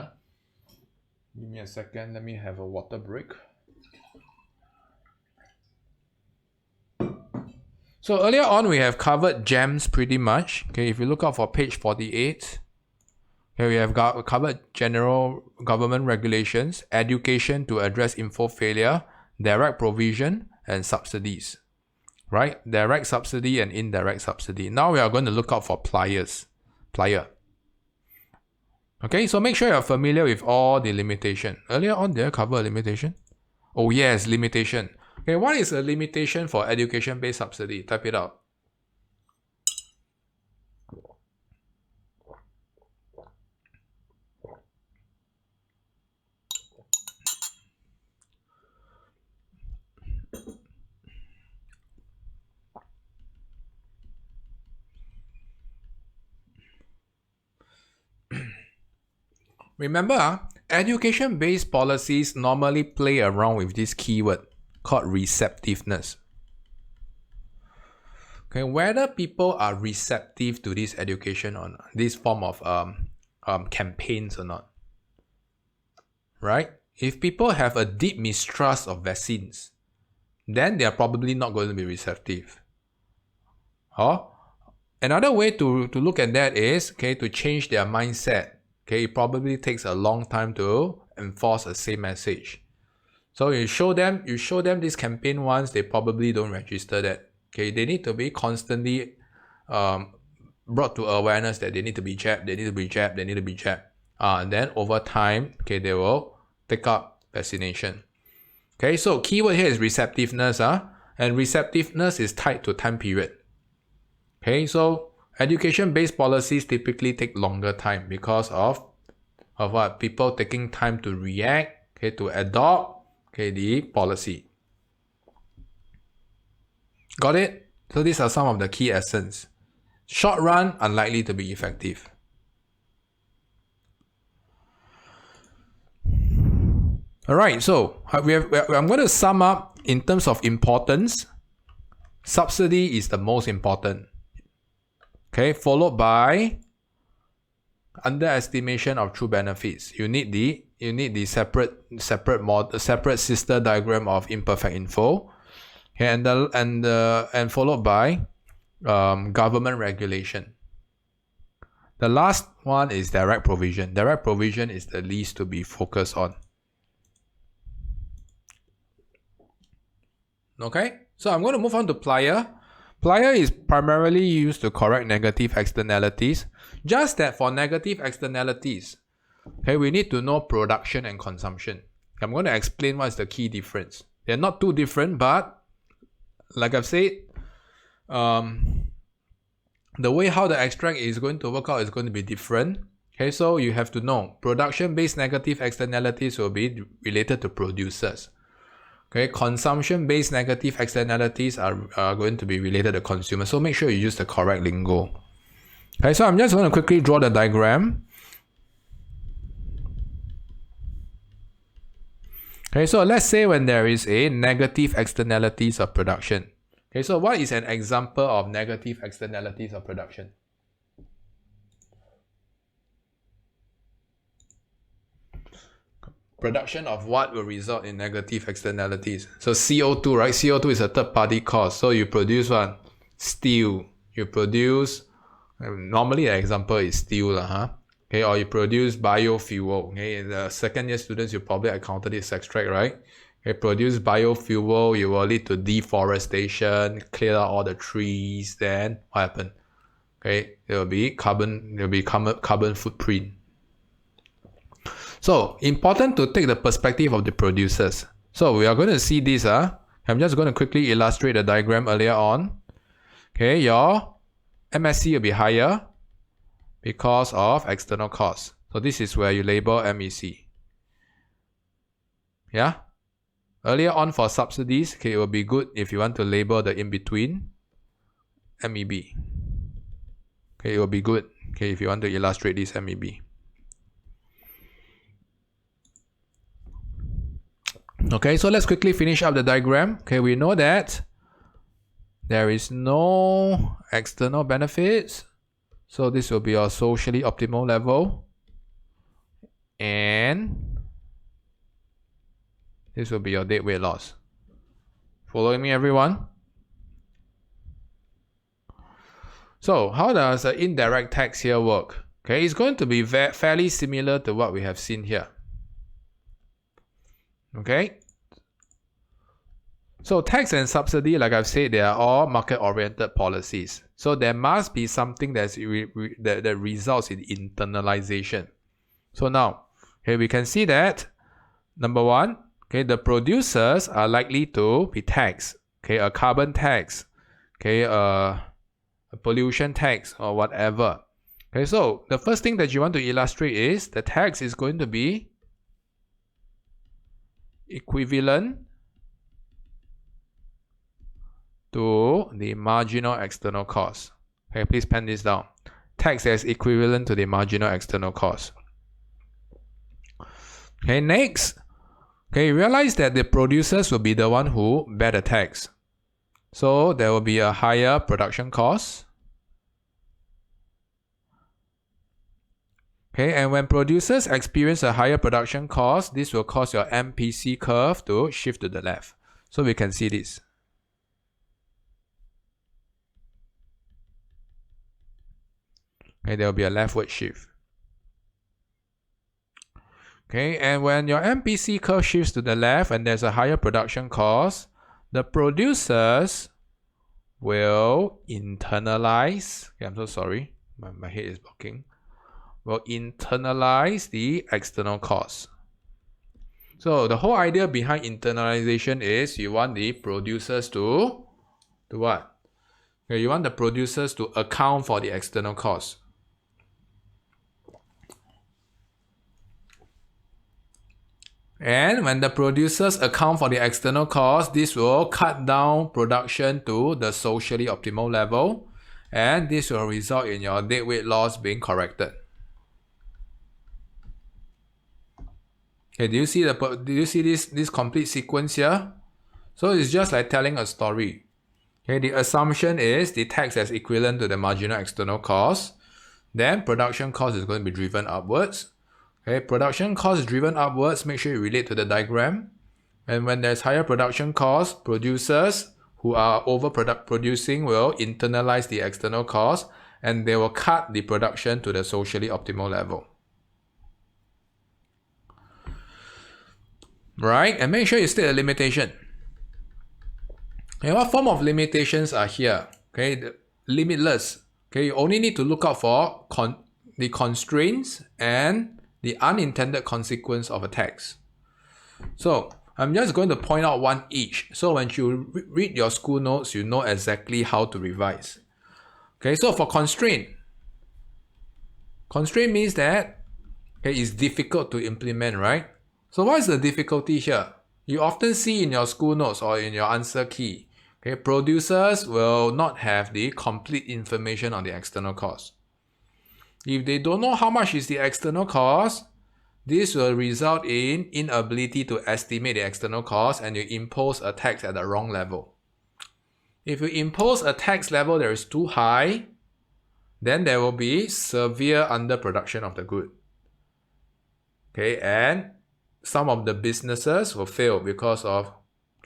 Speaker 1: Give me a second. Let me have a water break. So earlier on, we have covered GEMS pretty much. Okay, if you look out for page 48, okay, we have covered general government regulations, education to address info failure, direct provision, and subsidies. Right? Direct subsidy and indirect subsidy. Now we are going to look out for pliers. Plier. Okay, so make sure you're familiar with all the limitation. Earlier on, did I cover a limitation? Oh yes, limitation. Okay, what is a limitation for education-based subsidy? Type it out. Remember, education-based policies normally play around with this keyword called receptiveness. Okay, whether people are receptive to this education or not, this form of campaigns or not, right? If people have a deep mistrust of vaccines, then they are probably not going to be receptive. Or another way to look at that is, okay, to change their mindset. Okay, it probably takes a long time to enforce the same message. So you show them this campaign once, they probably don't register that. Okay, they need to be constantly brought to awareness that they need to be jabbed, they need to be jabbed, they need to be jabbed. And then over time, okay, they will take up vaccination. Okay, so keyword here is receptiveness, and receptiveness is tied to time period. Okay, so education-based policies typically take longer time because of what? People taking time to react, okay, to adopt, okay, the policy. Got it? So these are some of the key essence. Short run, unlikely to be effective. Alright, so I'm going to sum up in terms of importance. Subsidy is the most important. Okay, followed by underestimation of true benefits. You need the separate sister diagram of imperfect info. Okay, and followed by government regulation. The last one is direct provision. Direct provision is the least to be focused on. Okay, so I'm going to move on to plier. Plier is primarily used to correct negative externalities. Just that for negative externalities, okay, we need to know production and consumption. I'm going to explain what is the key difference. They're not too different, but like I've said, the way how the extract is going to work out is going to be different. Okay, so you have to know production-based negative externalities will be related to producers. Okay, consumption-based negative externalities are going to be related to consumers. So make sure you use the correct lingo. Okay, so I'm just going to quickly draw the diagram. Okay, so let's say when there is a negative externalities of production. Okay, so what is an example of negative externalities of production? Production of what will result in negative externalities? So CO2, right? CO2 is a third-party cost. So you produce what? Steel. You produce, normally an example is steel, okay, or you produce biofuel. Okay, the second-year students, you probably encountered this extract, right? Okay, produce biofuel, you will lead to deforestation, clear out all the trees. Then what happened? Okay, there will be carbon footprint. So, important to take the perspective of the producers. So, we are going to see this. I'm just going to quickly illustrate the diagram earlier on. Okay, your MSC will be higher because of external costs. So, this is where you label MEC. Yeah. Earlier on for subsidies, okay, it will be good if you want to label the in-between MEB. Okay, it will be good, okay, if you want to illustrate this MEB. Okay, so let's quickly finish up the diagram. Okay, we know that there is no external benefits. So this will be our socially optimal level. And this will be your deadweight loss. Following me, everyone? So how does the indirect tax here work? Okay, it's going to be fairly similar to what we have seen here. Okay. So tax and subsidy, like I've said, they are all market-oriented policies. So there must be something that results in internalization. So now, okay, we can see that, number one, okay, the producers are likely to be taxed. Okay, a carbon tax, okay, a pollution tax or whatever. Okay, so the first thing that you want to illustrate is the tax is going to be equivalent to the marginal external cost. Okay, please pen this down. Tax is equivalent to the marginal external cost. Okay, next, okay, realize that the producers will be the one who bear the tax. So there will be a higher production cost. Okay, and when producers experience a higher production cost, this will cause your MPC curve to shift to the left. So we can see this. Okay, there will be a leftward shift. Okay, and when your MPC curve shifts to the left and there's a higher production cost, the producers will internalize. Okay, I'm so sorry, my head is blocking. Will internalize the external costs. So the whole idea behind internalization is you want the producers to what? Okay, you want the producers to account for the external costs. And when the producers account for the external costs, this will cut down production to the socially optimal level, and this will result in your deadweight loss being corrected. Okay, do you see this complete sequence here? So it's just like telling a story. Okay, the assumption is the tax is equivalent to the marginal external cost. Then production cost is going to be driven upwards. Okay, production cost driven upwards, make sure you relate to the diagram. And when there's higher production cost, producers who are producing will internalize the external cost and they will cut the production to the socially optimal level. Right? And make sure you state a limitation. Okay, what form of limitations are here? Okay, limitless. Okay, you only need to look out for the constraints and the unintended consequence of a tax. So I'm just going to point out one each. So when you read your school notes, you know exactly how to revise. Okay, so for constraint means that okay, it's difficult to implement, right? So what is the difficulty here? You often see in your school notes or in your answer key, okay, producers will not have the complete information on the external cost. If they don't know how much is the external cost, this will result in inability to estimate the external cost and you impose a tax at the wrong level. If you impose a tax level that is too high, then there will be severe underproduction of the good. Okay, and some of the businesses will fail because of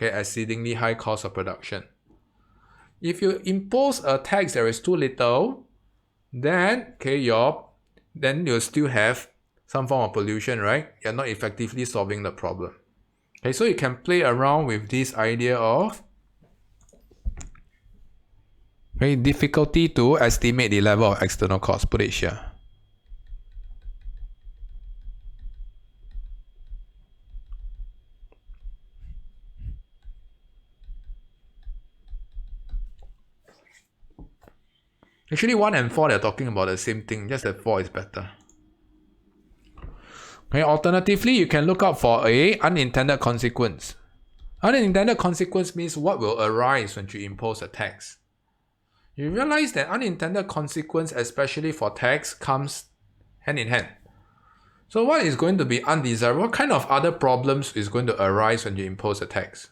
Speaker 1: exceedingly high cost of production. If you impose a tax that is too little, then you'll still have some form of pollution, right? You're not effectively solving the problem. Okay, so you can play around with this idea of difficulty to estimate the level of external cost. Put it here. Actually, 1 and 4, they're talking about the same thing, just that 4 is better. Okay, alternatively, you can look out for a unintended consequence. Unintended consequence means what will arise when you impose a tax. You realize that unintended consequence, especially for tax, comes hand in hand. So what is going to be undesirable? What kind of other problems is going to arise when you impose a tax?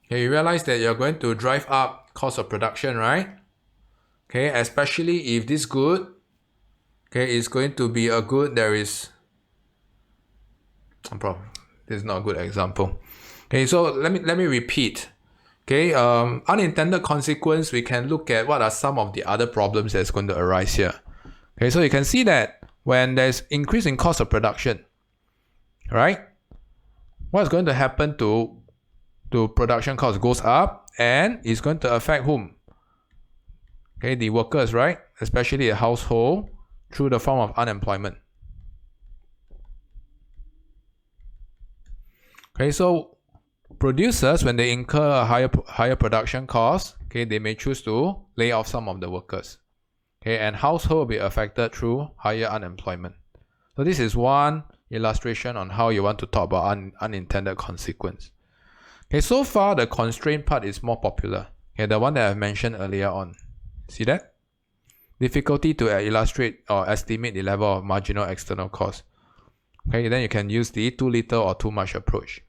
Speaker 1: Okay, you realize that you're going to drive up cost of production, right? Okay, especially if this good, okay, is going to be a good, this is not a good example. Okay, so let me repeat. Okay, unintended consequence, we can look at what are some of the other problems that's going to arise here. Okay, so you can see that when there's increase in cost of production, right? What's going to happen to production cost goes up, and it's going to affect whom? Okay, the workers, right? Especially the household, through the form of unemployment. Okay, so producers, when they incur a higher production cost, okay, they may choose to lay off some of the workers. Okay, and household will be affected through higher unemployment. So this is one illustration on how you want to talk about unintended consequence. Okay, so far the constraint part is more popular. Okay, the one that I've mentioned earlier on. See that? Difficulty to illustrate or estimate the level of marginal external cost. Okay, then you can use the too little or too much approach.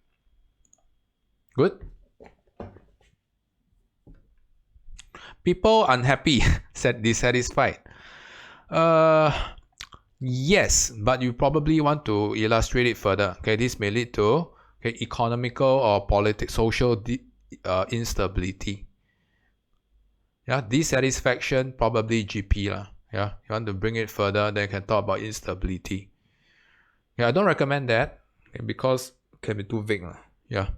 Speaker 1: Good? People unhappy, dissatisfied. Yes, but you probably want to illustrate it further. Okay, this may lead to economical or social instability. Yeah, dissatisfaction, probably GP lah. Yeah, you want to bring it further, then you can talk about instability. Yeah, I don't recommend that because it can be too vague lah. Yeah.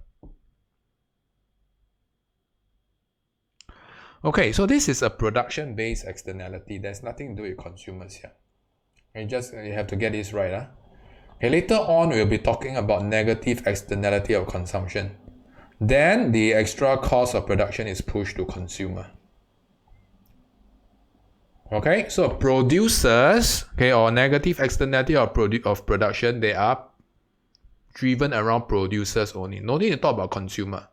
Speaker 1: Okay, so this is a production-based externality. There's nothing to do with consumers here. You have to get this right. Okay, later on, we'll be talking about negative externality of consumption. Then the extra cost of production is pushed to consumer. Okay, so producers, or negative externality of production, they are driven around producers only. No need to talk about consumer.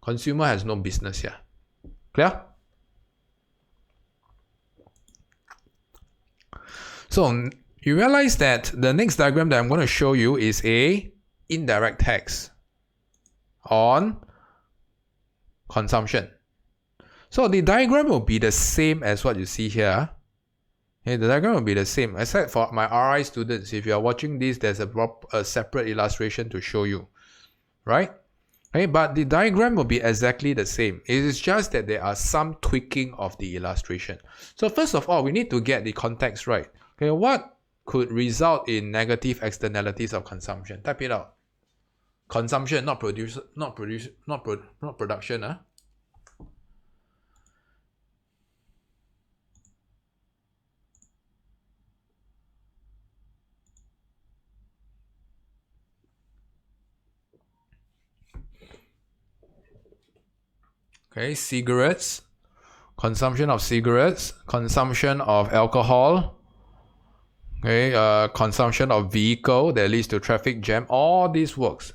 Speaker 1: Consumer has no business here. Clear? So you realize that the next diagram that I'm going to show you is a indirect tax on consumption. So the diagram will be the same as what you see here. Okay, the diagram will be the same, except for my RI students. If you are watching this, there's a separate illustration to show you, right? Okay, but the diagram will be exactly the same. It is just that there are some tweaking of the illustration. So first of all, we need to get the context right. Okay, what could result in negative externalities of consumption? Type it out. Consumption, not production. Okay, cigarettes, consumption of cigarettes, consumption of alcohol, consumption of vehicle that leads to traffic jam, all these works.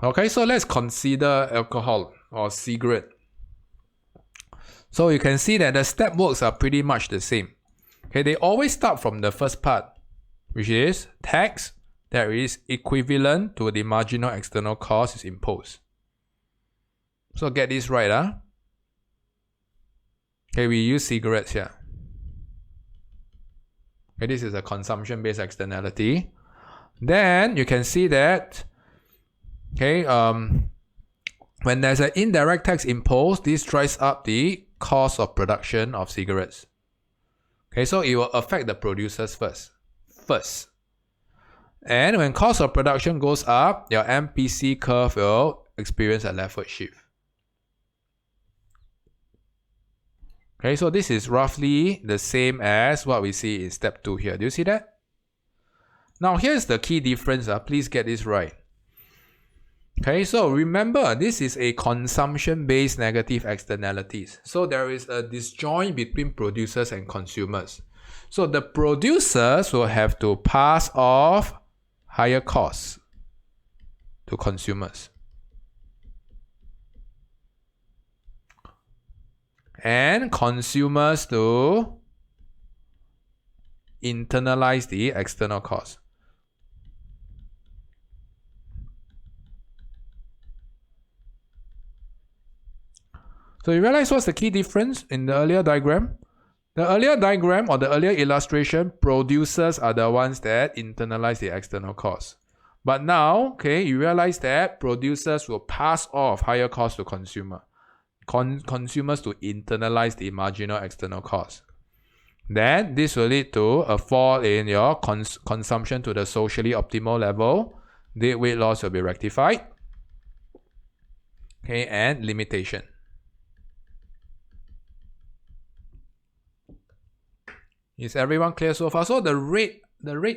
Speaker 1: Okay, so let's consider alcohol or cigarette. So you can see that the step works are pretty much the same. Okay, they always start from the first part, which is tax that is equivalent to the marginal external cost is imposed. So get this right, Okay, we use cigarettes here. Okay, this is a consumption-based externality. Then you can see that, when there's an indirect tax imposed, this drives up the cost of production of cigarettes. Okay, so it will affect the producers first. And when cost of production goes up, your MPC curve will experience a leftward shift. Okay, so this is roughly the same as what we see in step 2 here. Do you see that? Now here's the key difference. Please get this right. Okay, so remember, this is a consumption-based negative externalities. So there is a disjoint between producers and consumers. So the producers will have to pass off higher costs to consumers. And consumers to internalize the external costs. So you realize what's the key difference in the earlier diagram? The earlier diagram or the earlier illustration, producers are the ones that internalize the external costs. But now, okay, you realize that producers will pass off higher costs to consumer. Consumers to internalize the marginal external costs. Then this will lead to a fall in your consumption to the socially optimal level. Deadweight loss will be rectified. Okay, and limitation. Is everyone clear so far? So the rate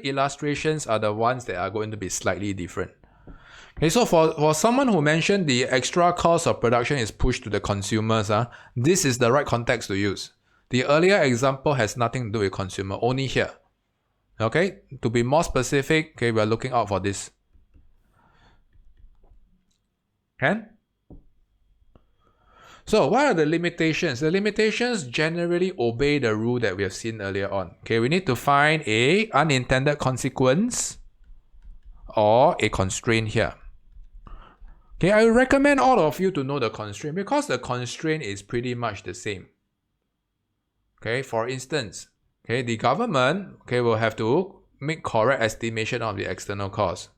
Speaker 1: illustrations are the ones that are going to be slightly different. Okay, so for someone who mentioned the extra cost of production is pushed to the consumers, this is the right context to use. The earlier example has nothing to do with consumer, only here. Okay, to be more specific, okay, we're looking out for this. Okay? So what are the limitations? The limitations generally obey the rule that we have seen earlier on. Okay, we need to find a unintended consequence or a constraint here. Okay, I recommend all of you to know the constraint because the constraint is pretty much the same. Okay, for instance, okay, the government, okay, will have to make correct estimation of the external cost.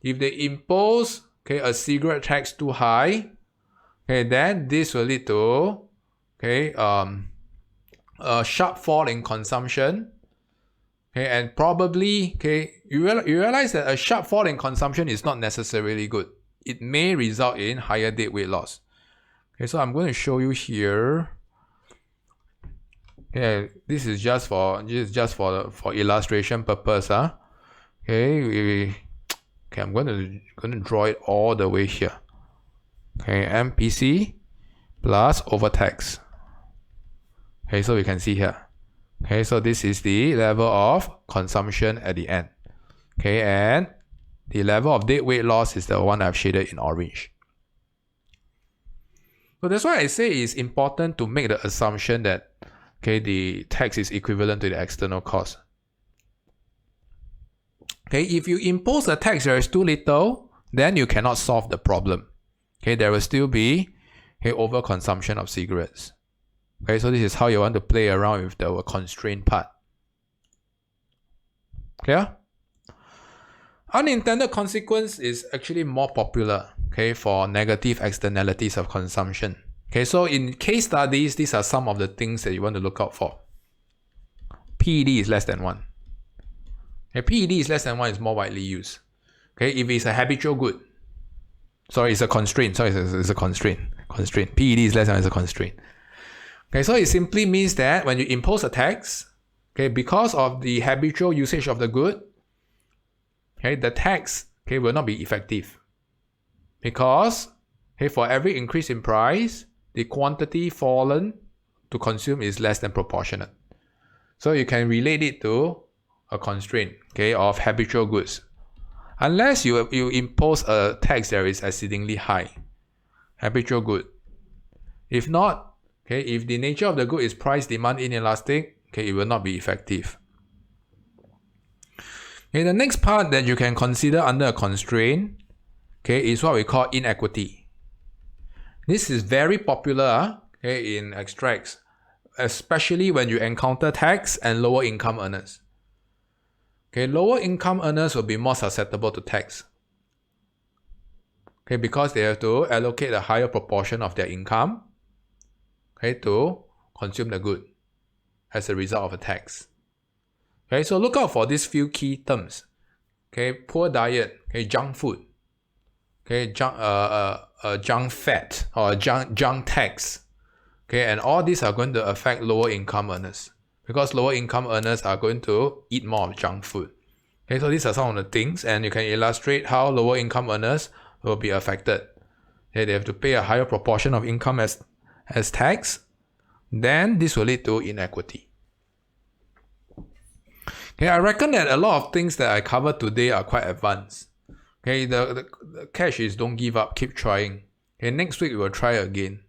Speaker 1: If they impose, okay, a cigarette tax too high, okay, then this will lead to, okay, a sharp fall in consumption. Okay, and probably, okay, you realize that a sharp fall in consumption is not necessarily good. It may result in higher deadweight loss. Okay, so I'm going to show you here. Okay, this is just for illustration purpose. Okay, I'm going to draw it all the way here. Okay, MPC plus overtax. Okay, so you can see here. Okay, so this is the level of consumption at the end. Okay, and the level of deadweight loss is the one I've shaded in orange. So that's why I say it's important to make the assumption that, okay, the tax is equivalent to the external cost. Okay, if you impose a tax that is too little, then you cannot solve the problem. Okay, there will still be, okay, overconsumption of cigarettes. Okay, so this is how you want to play around with the constraint part. Clear? Unintended consequence is actually more popular, okay, for negative externalities of consumption. Okay, so in case studies, these are some of the things that you want to look out for. PED is less than 1. Okay, PED is less than 1 is more widely used. Okay, if it's a habitual good. Sorry, it's a constraint. It's a constraint. PED is less than 1 is a constraint. Okay, so it simply means that when you impose a tax, okay, because of the habitual usage of the good, okay, the tax, okay, will not be effective. Because, okay, for every increase in price, the quantity fallen to consume is less than proportionate. So you can relate it to a constraint, okay, of habitual goods. Unless you impose a tax that is exceedingly high, habitual good. If not, okay, if the nature of the good is price demand inelastic, okay, it will not be effective. Okay, the next part that you can consider under a constraint, okay, is what we call inequity. This is very popular, okay, in extracts, especially when you encounter tax and lower income earners. Okay, lower income earners will be more susceptible to tax. Okay, because they have to allocate a higher proportion of their income, okay, to consume the good as a result of a tax. Okay, so look out for these few key terms. Okay, poor diet, okay, junk food, okay, junk fat or junk tax. Okay, and all these are going to affect lower income earners because lower income earners are going to eat more of junk food. Okay, so these are some of the things, and you can illustrate how lower income earners will be affected. Okay, they have to pay a higher proportion of income as tax. Then this will lead to inequity. Okay, I reckon that a lot of things that I covered today are quite advanced. Okay, the catch is don't give up, keep trying. Okay, next week we will try again.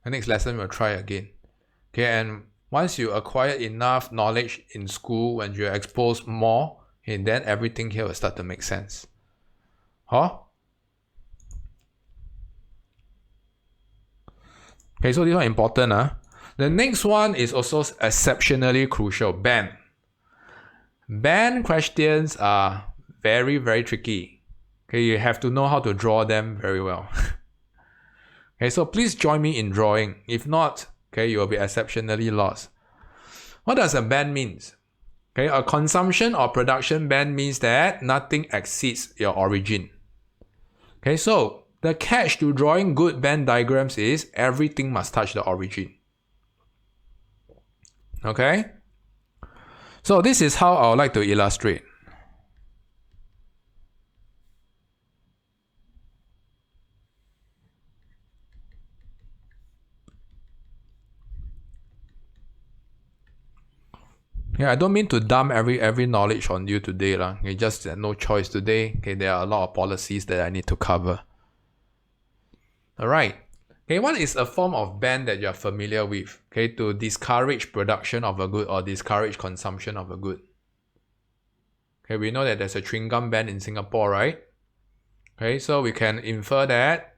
Speaker 1: The next lesson we'll try again. Okay, and once you acquire enough knowledge in school, when you're exposed more, and then everything here will start to make sense. Huh? Okay, so this one important. The next one is also exceptionally crucial. Band. Band questions are very, very tricky. Okay, you have to know how to draw them very well. Okay, so please join me in drawing. If not, okay, you will be exceptionally lost. What does a band means? Okay, a consumption or production band means that nothing exceeds your origin. Okay, so the catch to drawing good band diagrams is everything must touch the origin. Okay? So this is how I would like to illustrate. Yeah, I don't mean to dump every knowledge on you today. Okay, just no choice today. Okay, there are a lot of policies that I need to cover. Alright. Okay, what is a form of ban that you're familiar with? Okay, to discourage production of a good or discourage consumption of a good. Okay, we know that there's a chewing gum ban in Singapore, right? Okay, so we can infer that,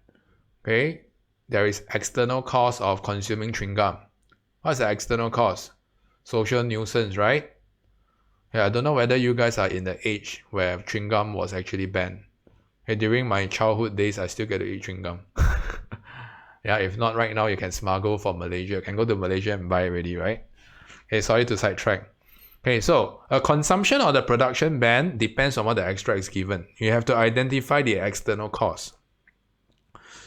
Speaker 1: okay, there is external cost of consuming chewing gum. What's the external cost? Social nuisance, right? Yeah, I don't know whether you guys are in the age where chewing gum was actually banned. Okay, during my childhood days, I still get to eat chewing gum. Yeah, if not right now, you can smuggle from Malaysia. You can go to Malaysia and buy it already, right? Okay, sorry to sidetrack. Okay, so a consumption or the production ban depends on what the extract is given. You have to identify the external cost.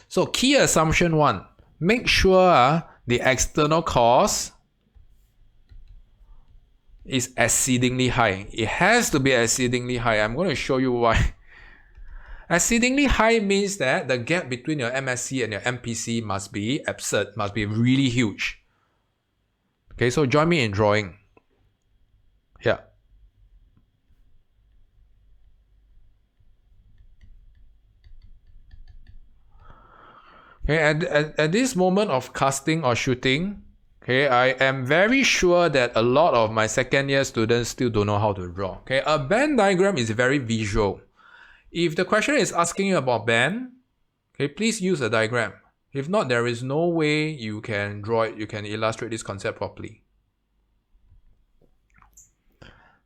Speaker 1: So key assumption 1, make sure the external cost is exceedingly high. It has to be exceedingly high. I'm going to show you why. Exceedingly high means that the gap between your MSC and your MPC must be absurd, must be really huge. Okay, so join me in drawing. Here. Okay, at this moment of casting or shooting, okay, I am very sure that a lot of my second year students still don't know how to draw. Okay, a band diagram is very visual. If the question is asking you about band, okay, please use a diagram. If not, there is no way you can draw it, you can illustrate this concept properly.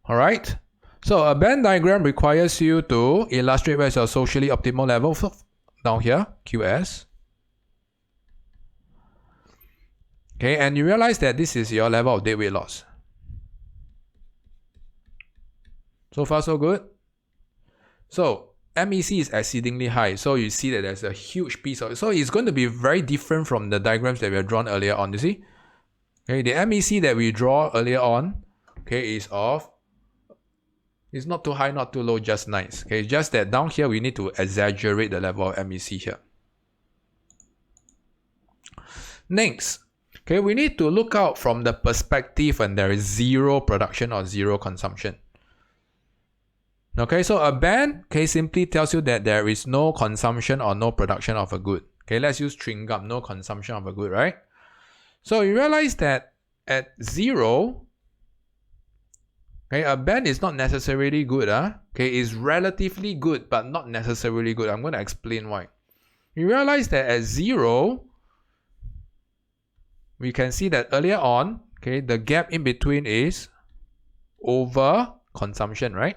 Speaker 1: Alright, so a band diagram requires you to illustrate where's your socially optimal level. Down here, QS. Okay, and you realize that this is your level of dead weight loss. So far, so good. So MEC is exceedingly high, so you see that there's a huge piece of it. So it's going to be very different from the diagrams that we have drawn earlier on. You see, okay, the MEC that we draw earlier on, okay, is it's not too high, not too low, just nice. Okay, just that down here we need to exaggerate the level of MEC here. Next, okay, we need to look out from the perspective when there is zero production or zero consumption. Okay, so a ban, okay, simply tells you that there is no consumption or no production of a good. Okay, let's use chewing gum, no consumption of a good, right? So you realize that at 0, okay, a ban is not necessarily good. Okay, it's relatively good, but not necessarily good. I'm going to explain why. You realize that at 0, we can see that earlier on, okay, the gap in between is over consumption, right?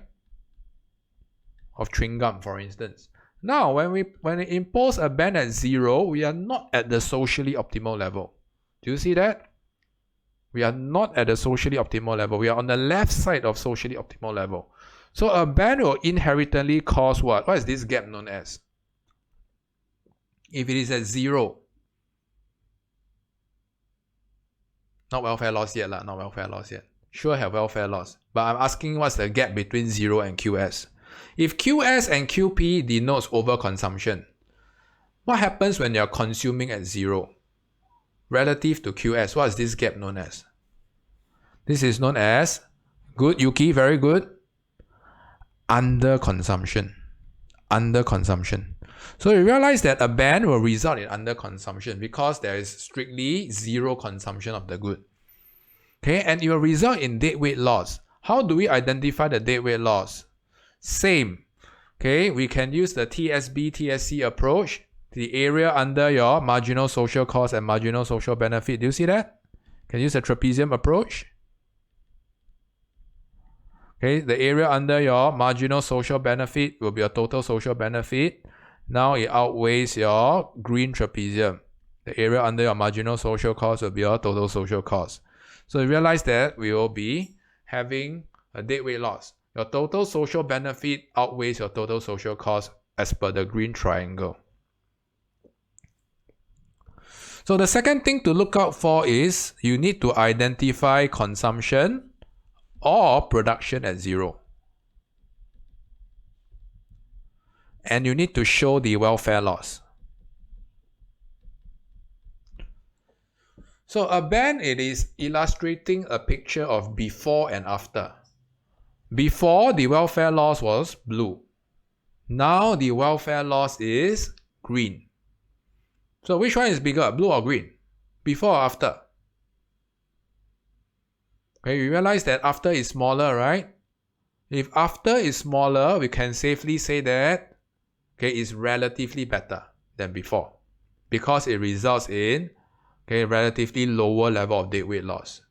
Speaker 1: Of chewing gum, for instance. Now, when we impose a ban at 0, we are not at the socially optimal level. Do you see that? We are not at the socially optimal level. We are on the left side of socially optimal level. So a ban will inherently cause what? What is this gap known as? If it is at 0, not welfare loss yet, not welfare loss yet. Sure have welfare loss. But I'm asking what's the gap between 0 and QS. If QS and QP denotes overconsumption, what happens when you're consuming at 0? Relative to QS, what is this gap known as? This is known as Good, Yuki, very good. Underconsumption. Underconsumption. So you realize that a ban will result in underconsumption because there is strictly zero consumption of the good. Okay, and it will result in deadweight loss. How do we identify the deadweight loss? Same. Okay, we can use the TSB, TSC approach. The area under your marginal social cost and marginal social benefit. Do you see that? Can use the trapezium approach. Okay, the area under your marginal social benefit will be your total social benefit. Now it outweighs your green trapezium. The area under your marginal social cost will be your total social cost. So you realize that we will be having a deadweight loss. Your total social benefit outweighs your total social cost as per the green triangle. So the second thing to look out for is you need to identify consumption or production at zero. And you need to show the welfare loss. So a band, it is illustrating a picture of before and after. Before, the welfare loss was blue. Now the welfare loss is green. So which one is bigger, blue or green? Before or after? Okay, you realize that after is smaller, right? If after is smaller, we can safely say that it's relatively better than before because it results in relatively lower level of deadweight loss.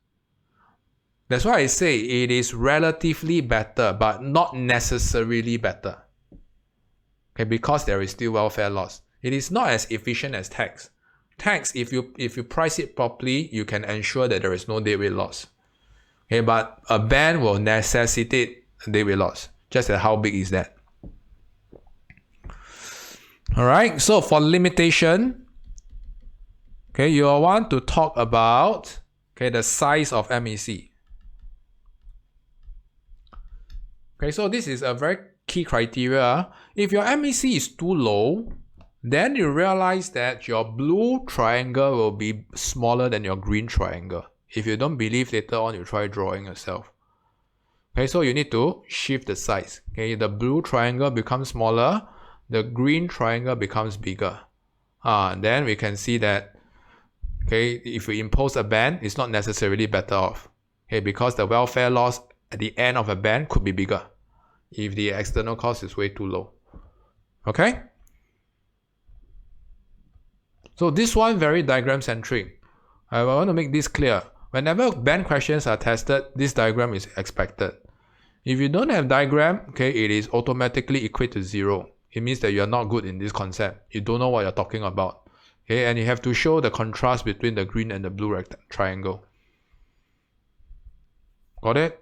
Speaker 1: That's why I say it is relatively better, but not necessarily better. Because there is still welfare loss. It is not as efficient as tax. Tax, if you price it properly, you can ensure that there is no deadweight loss. But a ban will necessitate deadweight loss. Just how big is that? Alright, so for limitation, you want to talk about the size of MEC. So this is a very key criteria. If your MEC is too low, then you realize that your blue triangle will be smaller than your green triangle. If you don't believe, later on you try drawing yourself. So you need to shift the size. The blue triangle becomes smaller, the green triangle becomes bigger. Then we can see that if we impose a ban, it's not necessarily better off. Because the welfare loss at the end of a ban could be bigger if the external cost is way too low. So this one very diagram centric. I want to make this clear. Whenever ban questions are tested, this diagram is expected. If you don't have diagram, it is automatically equate to zero. It means that you're not good in this concept. You don't know what you're talking about. And you have to show the contrast between the green and the blue triangle. Got it?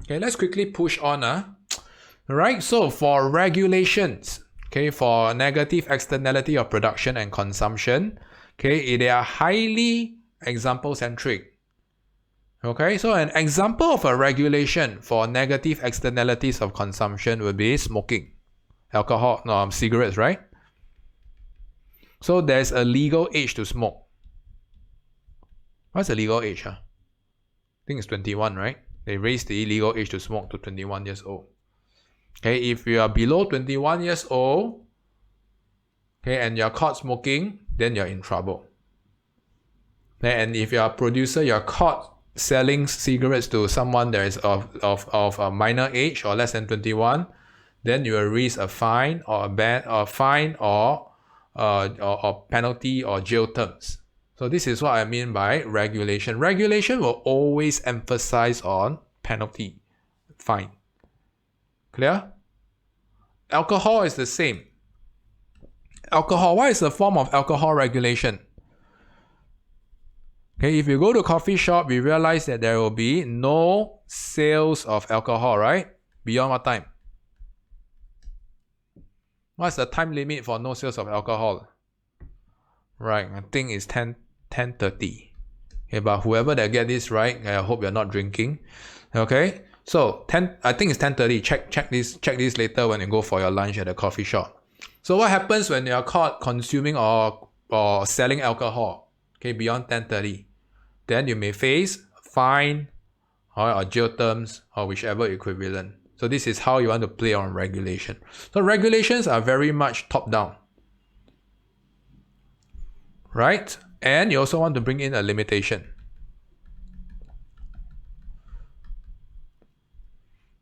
Speaker 1: Let's quickly push on. Right, so for regulations, for negative externality of production and consumption, they are highly example centric. So an example of a regulation for negative externalities of consumption would be smoking, alcohol, cigarettes, right? So there's a legal age to smoke. What's the legal age? I think it's 21, right? They raised the legal age to smoke to 21 years old. If you are below 21 years old, and you're caught smoking, then you're in trouble. And if you're a producer, you're caught selling cigarettes to someone that is of a minor age or less than 21, then you will risk a fine or a ban, or fine or penalty or jail terms. So this is what I mean by regulation. Regulation will always emphasize on penalty, fine. Clear? Alcohol is the same. Alcohol, what is the form of alcohol regulation? If you go to a coffee shop, we realize that there will be no sales of alcohol, right? Beyond what time? What's the time limit for no sales of alcohol? Right, I think it's 10:30. But whoever that get this right, I hope you're not drinking. So I think it's 10:30. Check this later when you go for your lunch at the coffee shop. So what happens when you're caught consuming or selling alcohol? okay, beyond 1030, then you may face fine or jail terms or whichever equivalent. So this is how you want to play on regulation. So regulations are very much top-down, right? And you also want to bring in a limitation,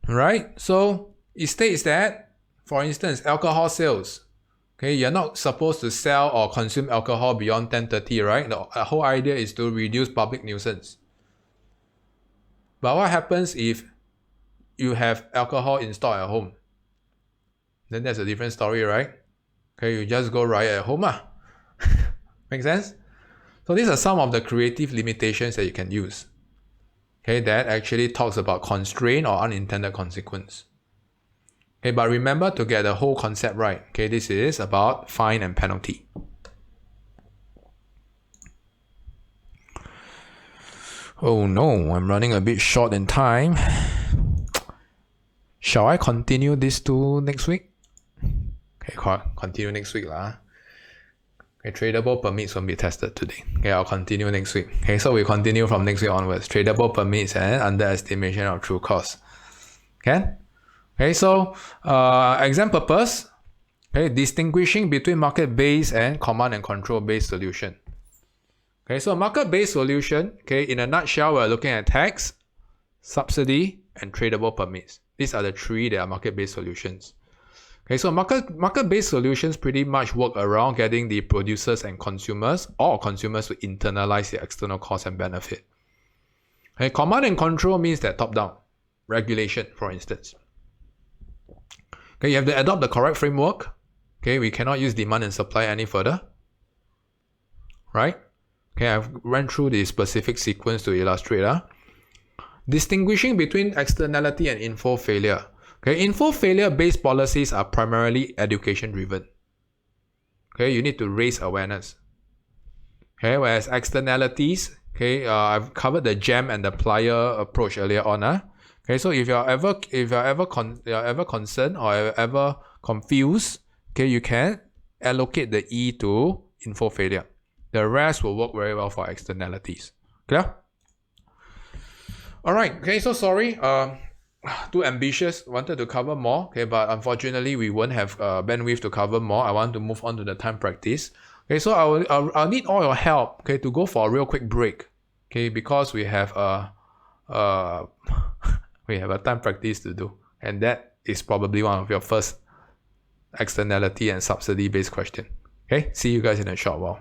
Speaker 1: right? So it states that, for instance, alcohol sales, okay, you're not supposed to sell or consume alcohol beyond 1030, right? The whole idea is to reduce public nuisance. But what happens if you have alcohol in stock at home? Then that's a different story, right? Okay, you just go riot at home. Make sense? So these are some of the creative limitations that you can use. Okay, that actually talks about constraint or unintended consequence. Okay, but remember to get the whole concept right. Okay, this is about fine and penalty. Oh no, I'm running a bit short in time. Shall I continue this to next week? Okay, continue next week lah. Okay, tradable permits won't be tested today. Okay, I'll continue next week. Okay, so we continue from next week onwards. Tradable permits and underestimation of true cost. Okay? Okay, so exam purpose. Okay, distinguishing between market-based and command and control-based solution. Okay, so market-based solution, okay, in a nutshell, we're looking at tax, subsidy, and tradable permits. These are the three that are market-based solutions. Okay, so market-based solutions pretty much work around getting the producers and consumers, or consumers, to internalize the external cost and benefit. Okay, command and control means that top-down regulation, for instance. Okay, you have to adopt the correct framework. Okay, we cannot use demand and supply any further. Right? Okay, I've run through the specific sequence to illustrate. Distinguishing between externality and info failure. Okay, info failure based policies are primarily education driven. Okay, you need to raise awareness. Okay, whereas externalities, okay, I've covered the gem and the plier approach earlier on. Okay, so if you're ever concerned or ever confused, okay, you can allocate the E to info failure. The rest will work very well for externalities. Clear? Alright, okay, so sorry. Too ambitious, wanted to cover more, okay, but unfortunately we won't have bandwidth to cover more. I want to move on to the time practice. Okay, so I'll need all your help, okay, to go for a real quick break, okay, because we have a time practice to do, and that is probably one of your first externality and subsidy based question. Okay, see you guys in a short while.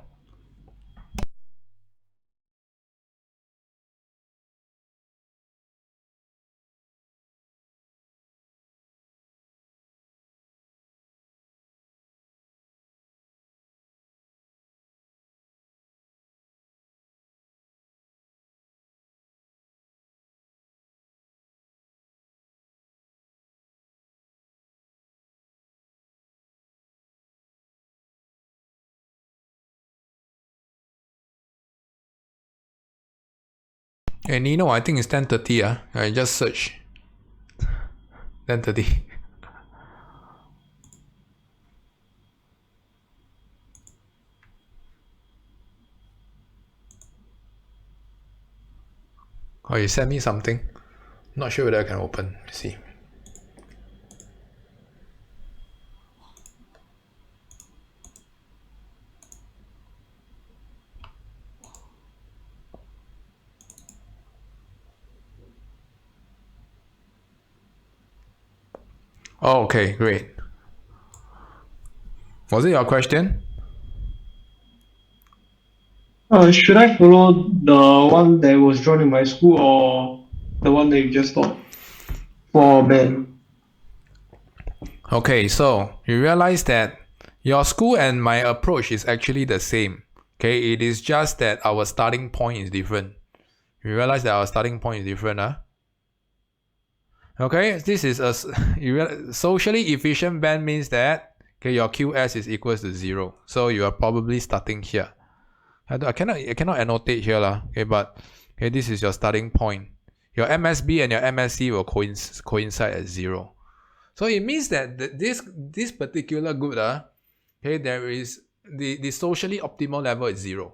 Speaker 1: Hey Nino, I think it's 10:30. I just search 10:30. Oh, you sent me something. Not sure whether I can open. Let's see. Oh, okay, great. Was it your question?
Speaker 2: Should I follow the one that was drawn in my school or the one that you just taught for Ben?
Speaker 1: Okay, so you realize that your school and my approach is actually the same. Okay, it is just that our starting point is different. You realize that our starting point is different, Okay, this is a socially efficient band means that okay, your QS is equals to 0. So you are probably starting here. I cannot annotate here okay, but okay, this is your starting point. Your MSB and your MSC will coincide at 0. So it means that this particular good okay, there is the socially optimal level is 0.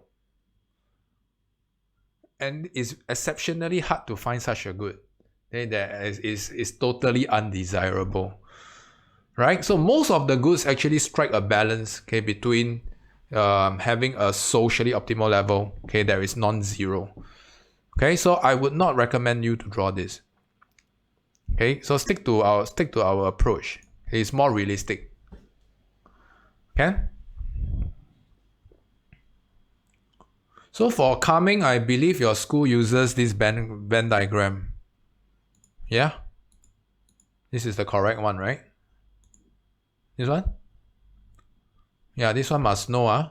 Speaker 1: and it's exceptionally hard to find such a good, okay, that is totally undesirable, right? So most of the goods actually strike a balance, okay, between having a socially optimal level, okay, that is non-zero. Okay, so I would not recommend you to draw this. Okay, so stick to our approach. It's more realistic. Okay. So for calming, I believe your school uses this Venn diagram. Yeah? This is the correct one, right? This one? Yeah, this one must know, huh?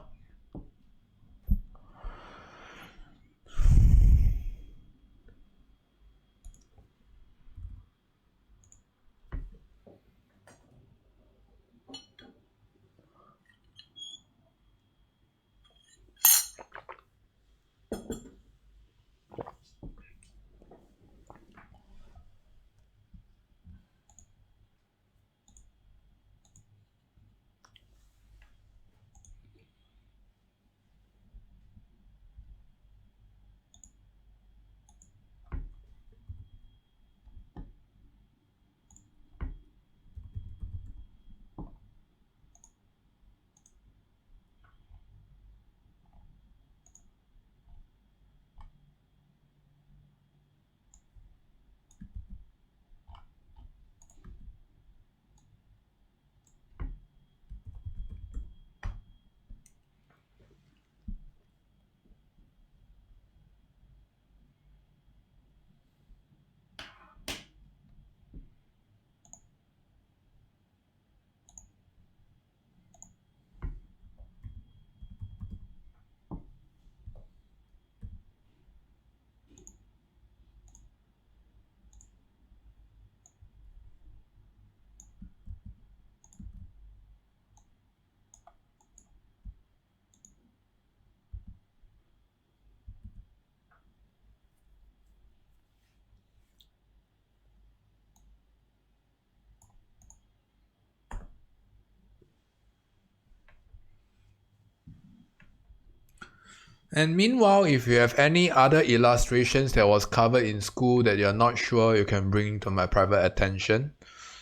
Speaker 1: And meanwhile, if you have any other illustrations that was covered in school that you're not sure, you can bring to my private attention.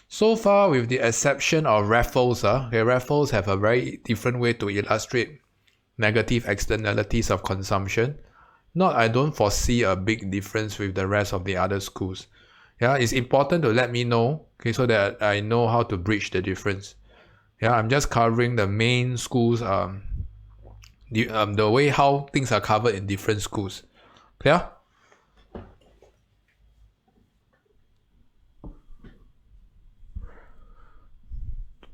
Speaker 1: So far, with the exception of Raffles, okay, Raffles have a very different way to illustrate negative externalities of consumption. I don't foresee a big difference with the rest of the other schools. Yeah, it's important to let me know, okay, so that I know how to bridge the difference. Yeah, I'm just covering the main schools, the way how things are covered in different schools. Clear?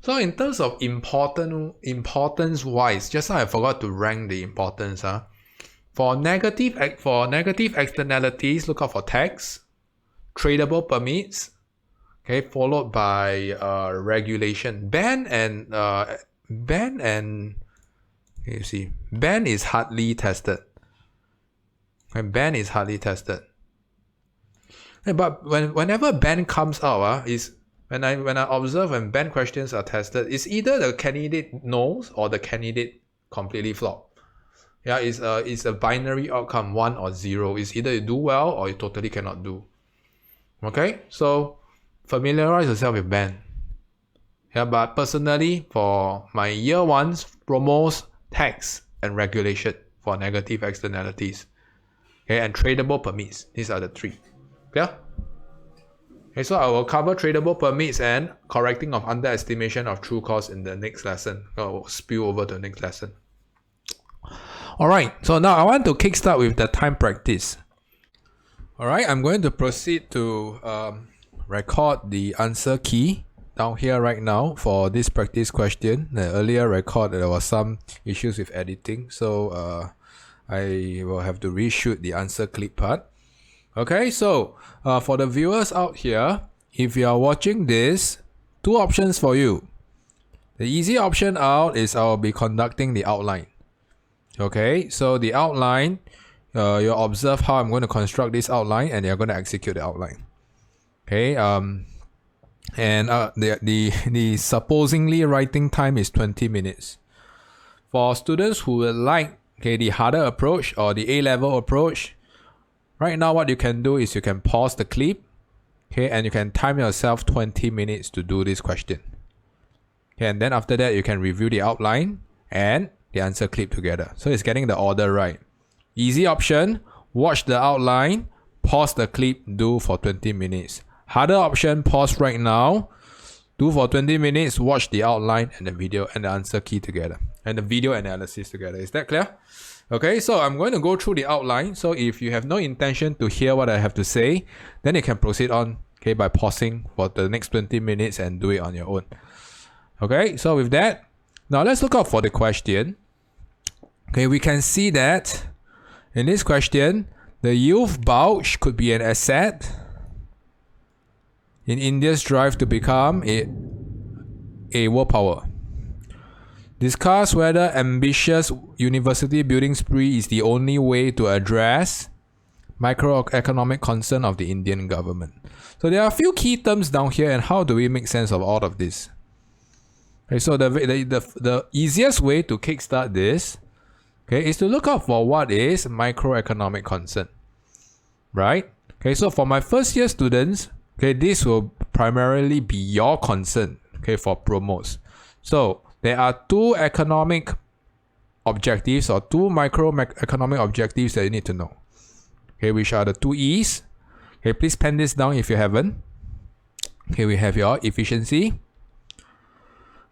Speaker 1: So in terms of importance wise, just now I forgot to rank the importance. For negative externalities, look out for tax, tradable permits, okay, followed by regulation. Ban you see, ban is hardly tested. And ban is hardly tested. But whenever ban comes out, is when I observe when ban questions are tested, it's either the candidate knows or the candidate completely flop. Yeah, it's a binary outcome, 1 or 0. It's either you do well or you totally cannot do. Okay, so familiarize yourself with ban. Yeah, but personally, for my year ones, promos, tax, and regulation for negative externalities. Okay, and tradable permits. These are the 3. Yeah. Okay, so I will cover tradable permits and correcting of underestimation of true cost in the next lesson. I will spill over to the next lesson. Alright, so now I want to kickstart with the time practice. Alright, I'm going to proceed to record the answer key down here right now for this practice question. The earlier record, there was some issues with editing, so I will have to reshoot the answer clip part. Okay, so for the viewers out here, if you are watching this, 2 options for you. The easy option out is I'll be conducting the outline. Okay, so the outline, you'll observe how I'm going to construct this outline and you're going to execute the outline. Okay, and the supposedly writing time is 20 minutes. For students who would like the harder approach or the A-level approach, Right now, what you can do is you can pause the clip, okay, and you can time yourself 20 minutes to do this question. Okay, and then after that, you can review the outline and the answer clip together. So it's getting the order right. Easy option, watch the outline, pause the clip, do for 20 minutes. Harder option, pause right now, do for 20 minutes, watch the outline and the video and the answer key together. And the video analysis together. Is that clear? Okay, so I'm going to go through the outline. So if you have no intention to hear what I have to say, then you can proceed on, okay, by pausing for the next 20 minutes and do it on your own. Okay, so with that, now let's look out for the question. Okay, we can see that in this question, the youth bulge could be an asset in India's drive to become a world power. Discuss whether ambitious university building spree is the only way to address microeconomic concern of the Indian government. So there are a few key terms down here, and how do we make sense of all of this? Okay, so the easiest way to kickstart this, okay, is to look out for what is microeconomic concern, right? Okay, so for my first year students, okay, this will primarily be your concern, okay, for promos. So there are two economic objectives or two microeconomic objectives that you need to know. Okay, which are the two E's. Okay, please pen this down if you haven't. Okay, we have your efficiency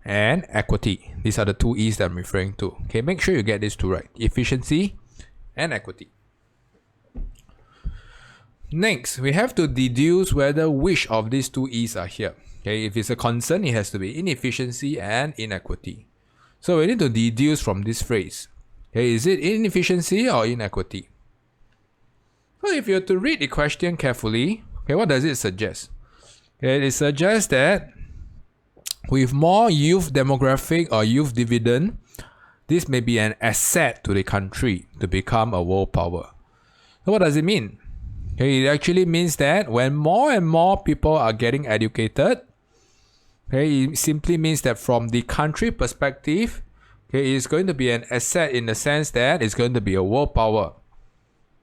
Speaker 1: and equity. These are the two E's that I'm referring to. Okay, make sure you get these two right. Efficiency and equity. Next, we have to deduce whether which of these two E's are here. Okay, if it's a concern, it has to be inefficiency and inequity. So we need to deduce from this phrase. Okay, is it inefficiency or inequity? So if you were to read the question carefully, okay, what does it suggest? Okay, it suggests that with more youth demographic or youth dividend, this may be an asset to the country to become a world power. So what does it mean? Okay, it actually means that when more and more people are getting educated, okay, it simply means that from the country perspective, okay, it's going to be an asset in the sense that it's going to be a world power,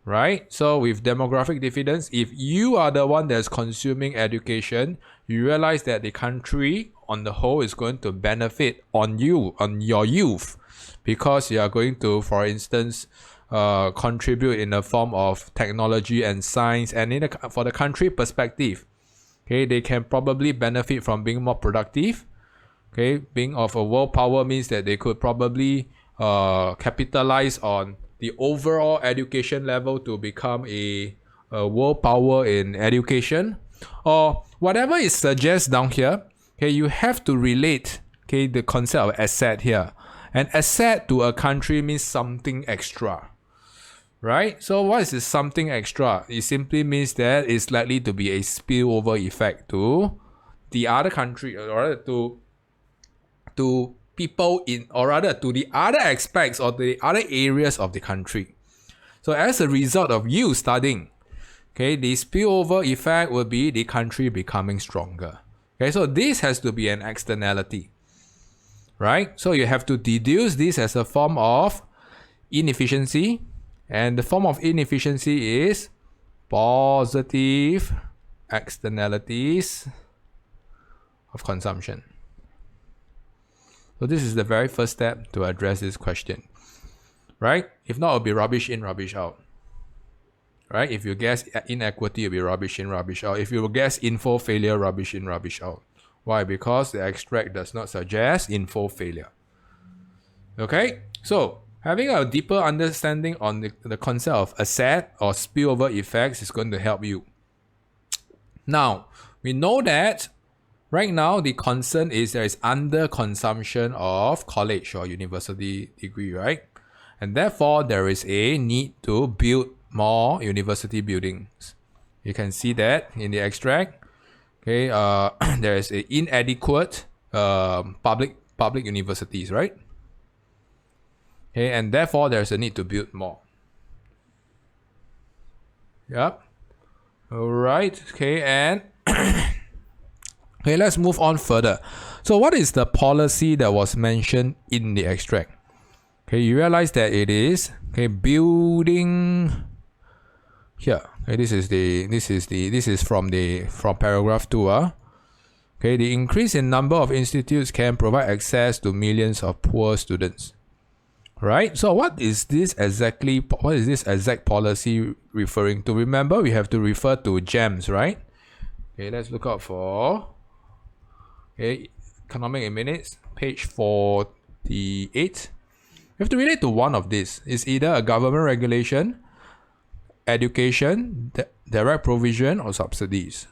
Speaker 1: right? So with demographic dividends, if you are the one that's consuming education, you realize that the country on the whole is going to benefit on you, on your youth, because you are going to, for instance, contribute in the form of technology and science, and for the country perspective, okay, they can probably benefit from being more productive. Okay, being of a world power means that they could probably capitalize on the overall education level to become a world power in education, or whatever it suggests down here. Okay, you have to relate, okay, the concept of asset here. An asset to a country means something extra, right? So what is this something extra? It simply means that it's likely to be a spillover effect to the other country, or rather to people in, or rather to the other aspects or the other areas of the country. So as a result of you studying, okay, the spillover effect will be the country becoming stronger. Okay, so this has to be an externality, right? So you have to deduce this as a form of inefficiency, and the form of inefficiency is positive externalities of consumption. So this is the very first step to address this question, right? If not, it'll be rubbish in, rubbish out, right? If you guess inequity, it'll be rubbish in, rubbish out. If you guess info failure, rubbish in, rubbish out. Why? Because the extract does not suggest info failure. Okay, so having a deeper understanding on the concept of asset or spillover effects is going to help you. Now, we know that right now the concern is there is under-consumption of college or university degree, right? And therefore, there is a need to build more university buildings. You can see that in the extract. Okay, there is an inadequate public universities, right? Okay, and therefore there's a need to build more. Yep. All right. Okay, and okay, let's move on further. So what is the policy that was mentioned in the extract? Okay, you realize that it is, okay, building here. Okay, this is from paragraph 2. Okay, the increase in number of institutes can provide access to millions of poor students. Right? So what is this exact policy referring to? Remember, we have to refer to GEMS, right? Okay, let's look out for economic in minutes, page 48. You have to relate to one of these. It's either a government regulation, education, direct provision, or subsidies.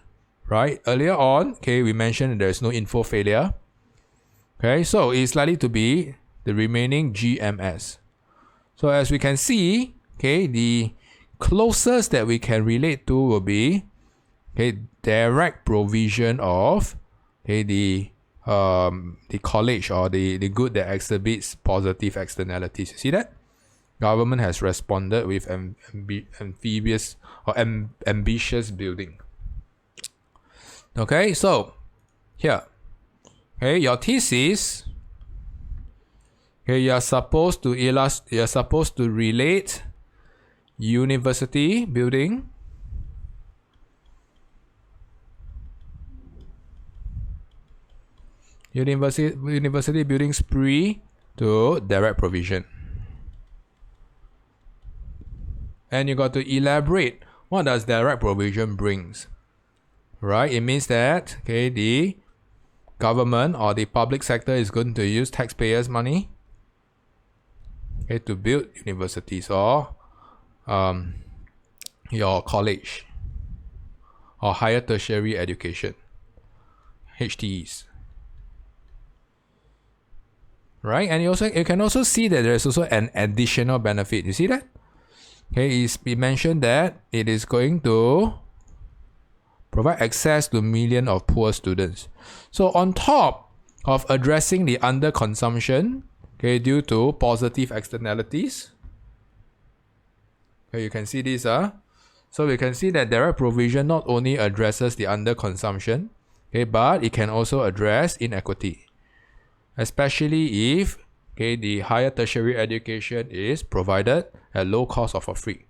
Speaker 1: Right? Earlier on, we mentioned there's no info failure. Okay, so it's likely to be the remaining GMS. So as we can see, the closest that we can relate to will be direct provision of the college or the good that exhibits positive externalities. You see that? Government has responded with ambitious building. Okay, so here, your thesis. You are supposed to relate university building, university building spree to direct provision. And you got to elaborate what does direct provision brings. Right? It means that the government or the public sector is going to use taxpayers' money to build universities or your college or higher tertiary education, HTEs. Right? And you can also see that there's also an additional benefit. You see that? It mentioned that it is going to provide access to millions of poor students. So on top of addressing the underconsumption, due to positive externalities, you can see this. So we can see that direct provision not only addresses the underconsumption, but it can also address inequity, especially if the higher tertiary education is provided at low cost or for free.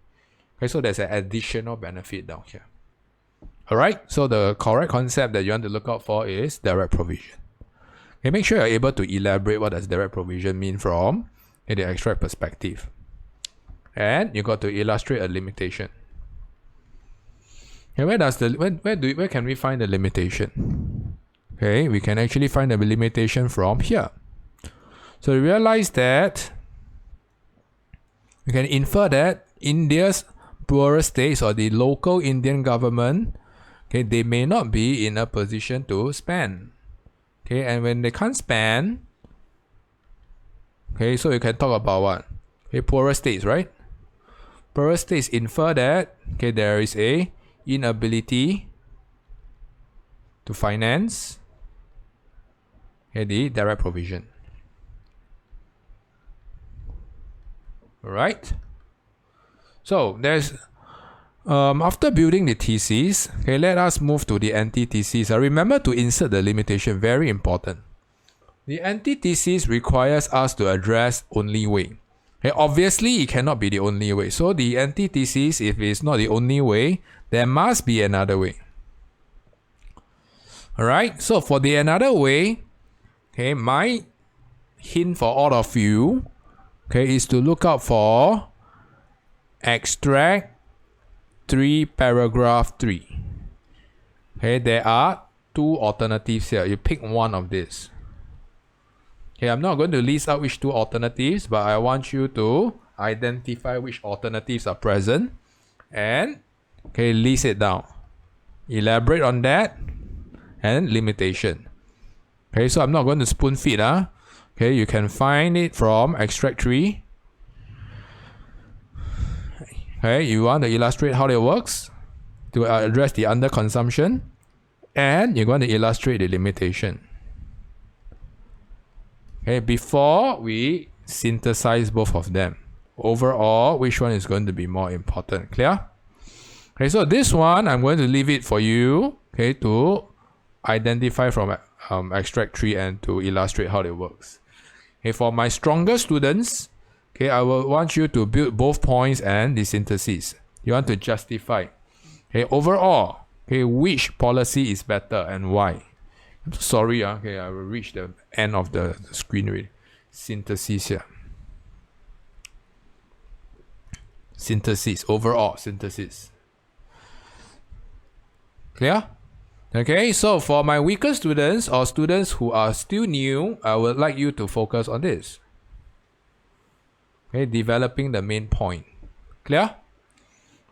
Speaker 1: So there's an additional benefit down here. Alright, so the correct concept that you want to look out for is direct provision. Make sure you're able to elaborate what does direct provision mean from the abstract perspective. And you got to illustrate a limitation. Where can we find the limitation? We can actually find the limitation from here. So we realize that we can infer that India's poorer states or the local Indian government, they may not be in a position to spend. And when they can't spend, so you can talk about what? Poorer states, right? Poorer states infer that there is a inability to finance the direct provision. Alright? So there's after building the thesis, let us move to the antithesis. Remember to insert the limitation, very important. The antithesis requires us to address only way. Obviously, it cannot be the only way. So the antithesis, if it's not the only way, there must be another way. Alright, so for the another way, my hint for all of you, is to look out for extract 3, paragraph 3. There are 2 alternatives here. You pick one of these. I'm not going to list out which 2 alternatives, but I want you to identify which alternatives are present and list it down. Elaborate on that and limitation. So I'm not going to spoon feed. You can find it from extract 3. You want to illustrate how it works to address the underconsumption, and you're going to illustrate the limitation. Before we synthesize both of them, overall, which one is going to be more important? Clear? So this one, I'm going to leave it for you, to identify from extract 3 and to illustrate how it works. For my stronger students, I will want you to build both points and the synthesis. You want to justify. Okay, overall, okay, which policy is better and why? I'm so sorry, okay, I will reach the end of the screen already. Synthesis here. Synthesis, overall synthesis. Clear? Okay, so for my weaker students or students who are still new, I would like you to focus on this. Okay, developing the main point. Clear?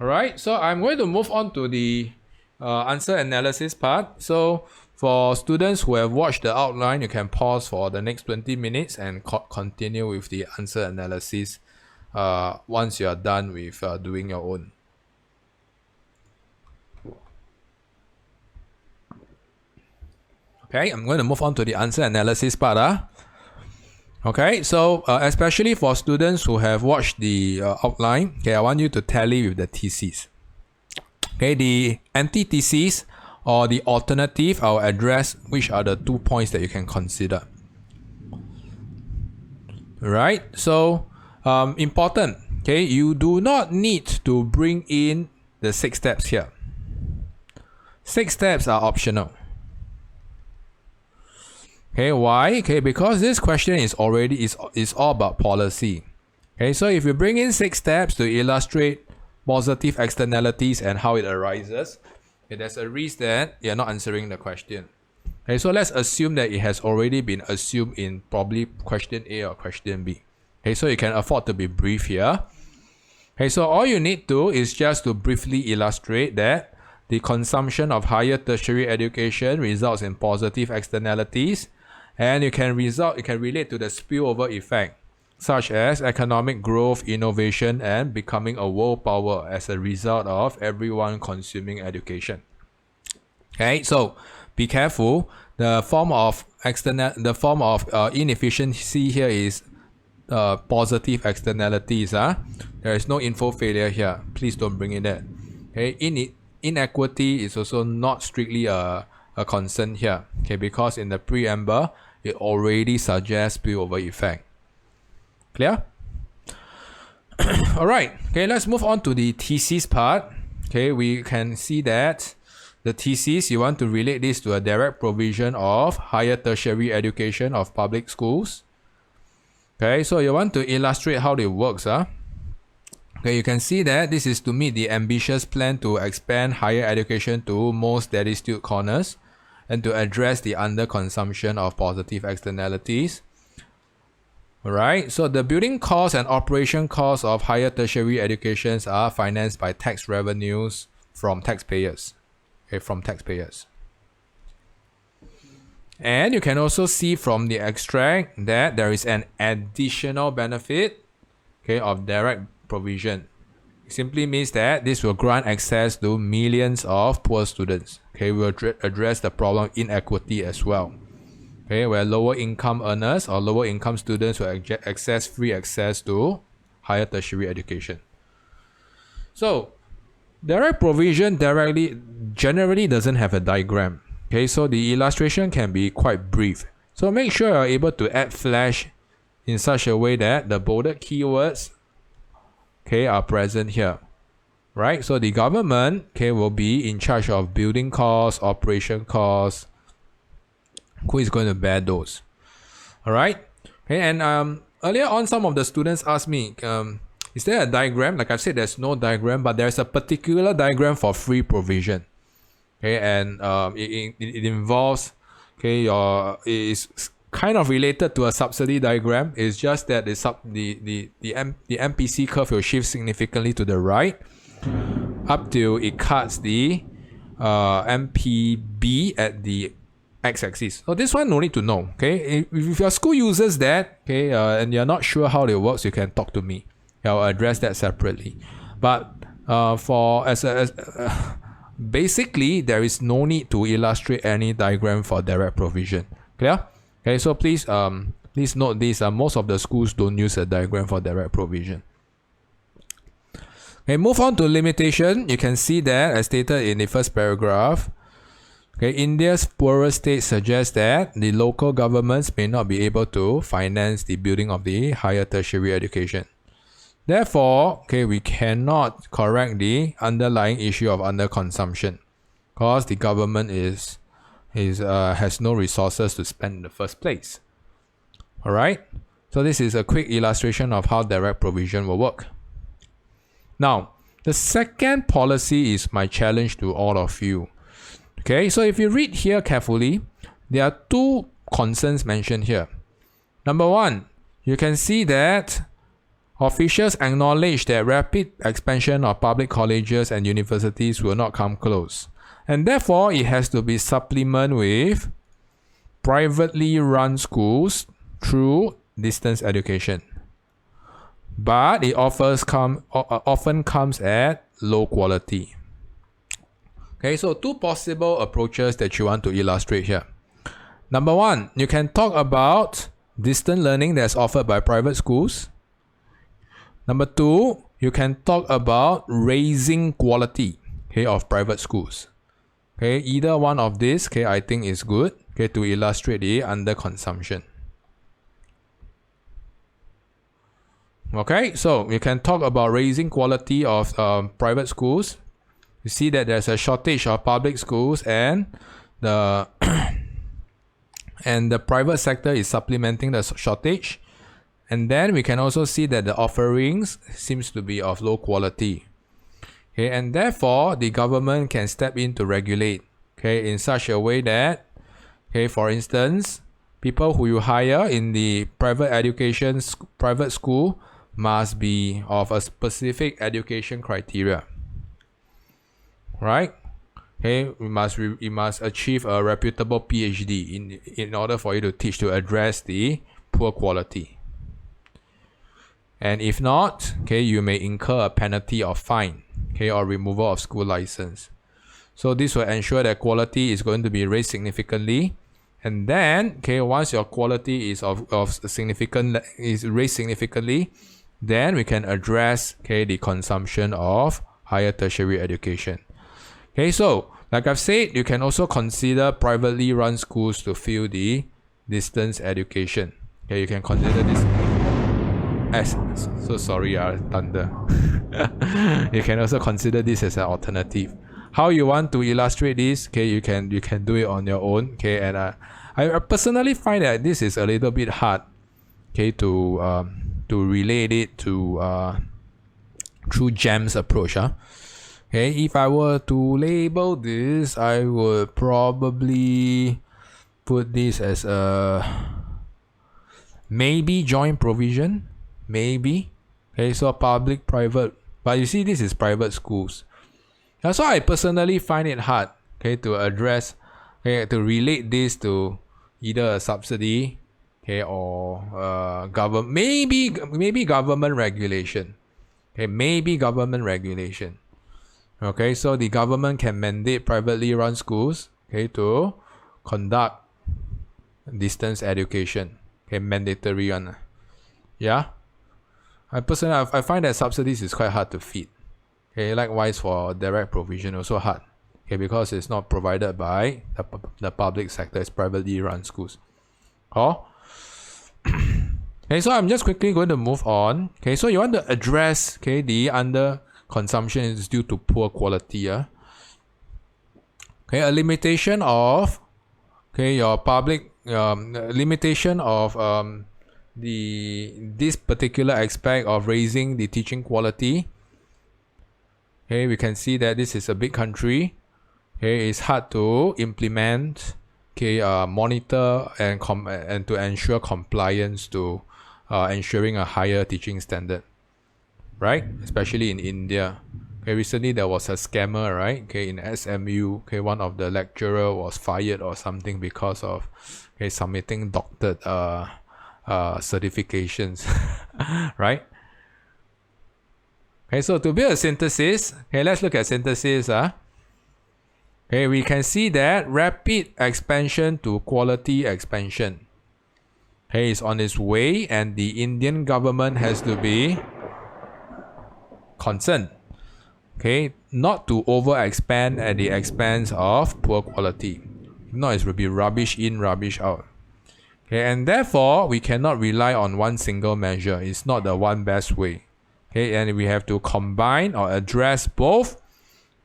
Speaker 1: Alright, so I'm going to move on to the answer analysis part. So for students who have watched the outline, you can pause for the next 20 minutes and continue with the answer analysis once you are done with doing your own. Okay, I'm going to move on to the answer analysis part. Okay, so especially for students who have watched the outline, okay, I want you to tally with the thesis. Okay, the antithesis or the alternative, I'll address which are the 2 points that you can consider. Right, so important, okay, you do not need to bring in the 6 steps here. 6 steps are optional. Okay, why? Okay, because this question is already is all about policy. Okay, so if you bring in 6 steps to illustrate positive externalities and how it arises, okay, there's a risk that you're not answering the question. Okay, so let's assume that it has already been assumed in probably question A or question B. Okay, so you can afford to be brief here. Okay, so all you need to is just to briefly illustrate that the consumption of higher tertiary education results in positive externalities, and you can relate to the spillover effect, such as economic growth, innovation, and becoming a world power as a result of everyone consuming education. Okay, so be careful. The form of inefficiency here is positive externalities. There is no info failure here. Please don't bring in that. Okay, inequity is also not strictly a concern here. Okay, because in the preamble it already suggests spillover effect. Clear? Alright, okay, let's move on to the thesis part. Okay, we can see that the thesis, you want to relate this to a direct provision of higher tertiary education of public schools. Okay, so you want to illustrate how it works. Okay, you can see that this is to meet the ambitious plan to expand higher education to most destitute corners and to address the underconsumption of positive externalities. Alright, so the building costs and operation costs of higher tertiary educations are financed by tax revenues from taxpayers. Okay, from taxpayers. And you can also see from the extract that there is an additional benefit, okay, of direct provision. It simply means that this will grant access to millions of poor students. Okay, we'll address the problem of inequity as well. Okay, where lower income earners or lower income students will access free access to higher tertiary education. So, direct provision generally doesn't have a diagram. Okay, so the illustration can be quite brief. So make sure you're able to add flash in such a way that the bolded keywords, okay, are present here. Right, so the government, okay, will be in charge of building costs, operation costs. Who is going to bear those? Alright, okay, and earlier on some of the students asked me, is there a diagram? Like I've said, there's no diagram, but there's a particular diagram for free provision. Okay, and it involves, okay, it is kind of related to a subsidy diagram. It's just that the MPC curve will shift significantly to the right up till it cuts the MPB at the x-axis. So this one no need to know. Okay, if your school uses that, okay, and you're not sure how it works, you can talk to me. I'll address that separately. But basically, there is no need to illustrate any diagram for direct provision. Clear? Okay, so please note this. Most of the schools don't use a diagram for direct provision. Okay, move on to limitation. You can see that, as stated in the first paragraph, okay, India's poorer states suggest that the local governments may not be able to finance the building of the higher tertiary education. Therefore, okay, we cannot correct the underlying issue of underconsumption because the government has no resources to spend in the first place. All right. So this is a quick illustration of how direct provision will work. Now, the second policy is my challenge to all of you. Okay, so if you read here carefully, there are two concerns mentioned here. Number one, you can see that officials acknowledge that rapid expansion of public colleges and universities will not come close. And therefore, it has to be supplemented with privately run schools through distance education. But it often comes at low quality. Okay, so two possible approaches that you want to illustrate here. Number one, you can talk about distant learning that's offered by private schools. Number two, you can talk about raising quality, okay, of private schools. Okay, either one of these, okay, I think is good, okay, to illustrate the underconsumption. Okay, so you can talk about raising quality of private schools. You see that there's a shortage of public schools, and the and the private sector is supplementing the shortage. And then we can also see that the offerings seems to be of low quality. Okay, and therefore the government can step in to regulate, okay, in such a way that, okay, for instance, people who you hire in the private school must be of a specific education criteria. Right? Okay, you must achieve a reputable PhD in order for you to teach, to address the poor quality. And if not, okay, you may incur a penalty or fine, okay, or removal of school license. So this will ensure that quality is going to be raised significantly. And then, okay, once your quality is is raised significantly, then we can address, okay, the consumption of higher tertiary education. Okay, so like I've said, you can also consider privately run schools to fill the distance education. Okay, you can consider this as thunder. You can also consider this as an alternative. How you want to illustrate this? Okay, you can do it on your own. Okay, and I personally find that this is a little bit hard. Okay, to relate it to through GEM's approach. Okay, if I were to label this, I would probably put this as a maybe joint provision. Maybe. Okay, so public, private. But you see, this is private schools. So I personally find it hard, okay, to address, okay, to relate this to either a subsidy, okay, or government, maybe government regulation. Okay, maybe government regulation. Okay, so the government can mandate privately run schools, okay, to conduct distance education. Okay, mandatory one. Yeah. I find that subsidies is quite hard to feed. Okay, likewise for direct provision also hard. Okay, because it's not provided by the public sector, it's privately run schools. Oh. Okay, so I'm just quickly going to move on. Okay, so you want to address, okay, the under consumption is due to poor quality. Okay, a limitation of, okay, your public limitation of this particular aspect of raising the teaching quality. Okay, we can see that this is a big country. Okay, it's hard to implement, okay, monitor and to ensure compliance to ensuring a higher teaching standard, right? Especially in India. Okay, recently there was a scammer, right? Okay, in SMU, okay, one of the lecturer was fired or something because of, okay, submitting doctored certifications, right? Okay, so to build a synthesis, okay, let's look at synthesis. Okay, we can see that rapid expansion to quality expansion, okay, is on its way, and the Indian government has to be concerned, okay, not to over expand at the expense of poor quality. If not, it will be rubbish in, rubbish out. Okay, and therefore we cannot rely on one single measure. It's not the one best way. Okay, and we have to combine or address both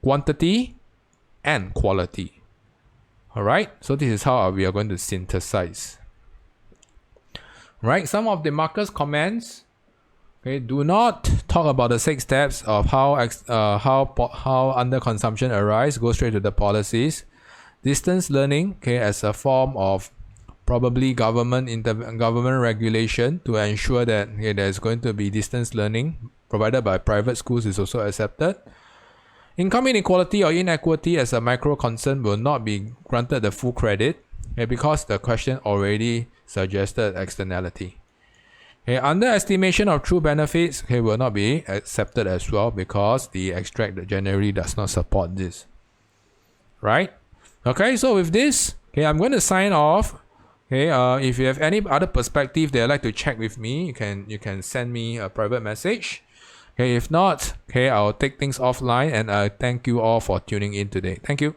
Speaker 1: quantity and quality. Alright, so this is how we are going to synthesize. Right, some of the markers comments. Okay, do not talk about the 6 steps of how underconsumption arise. Go straight to the policies. Distance learning, okay, as a form of probably government regulation to ensure that there's going to be distance learning provided by private schools is also accepted. Income inequality or inequity as a micro concern will not be granted the full credit because the question already suggested externality. Underestimation of true benefits will not be accepted as well because the extract generally does not support this. Right? Okay, so with this, I'm going to sign off. If you have any other perspective that you'd like to check with me, you can send me a private message. If not, I'll take things offline, and I thank you all for tuning in today. Thank you.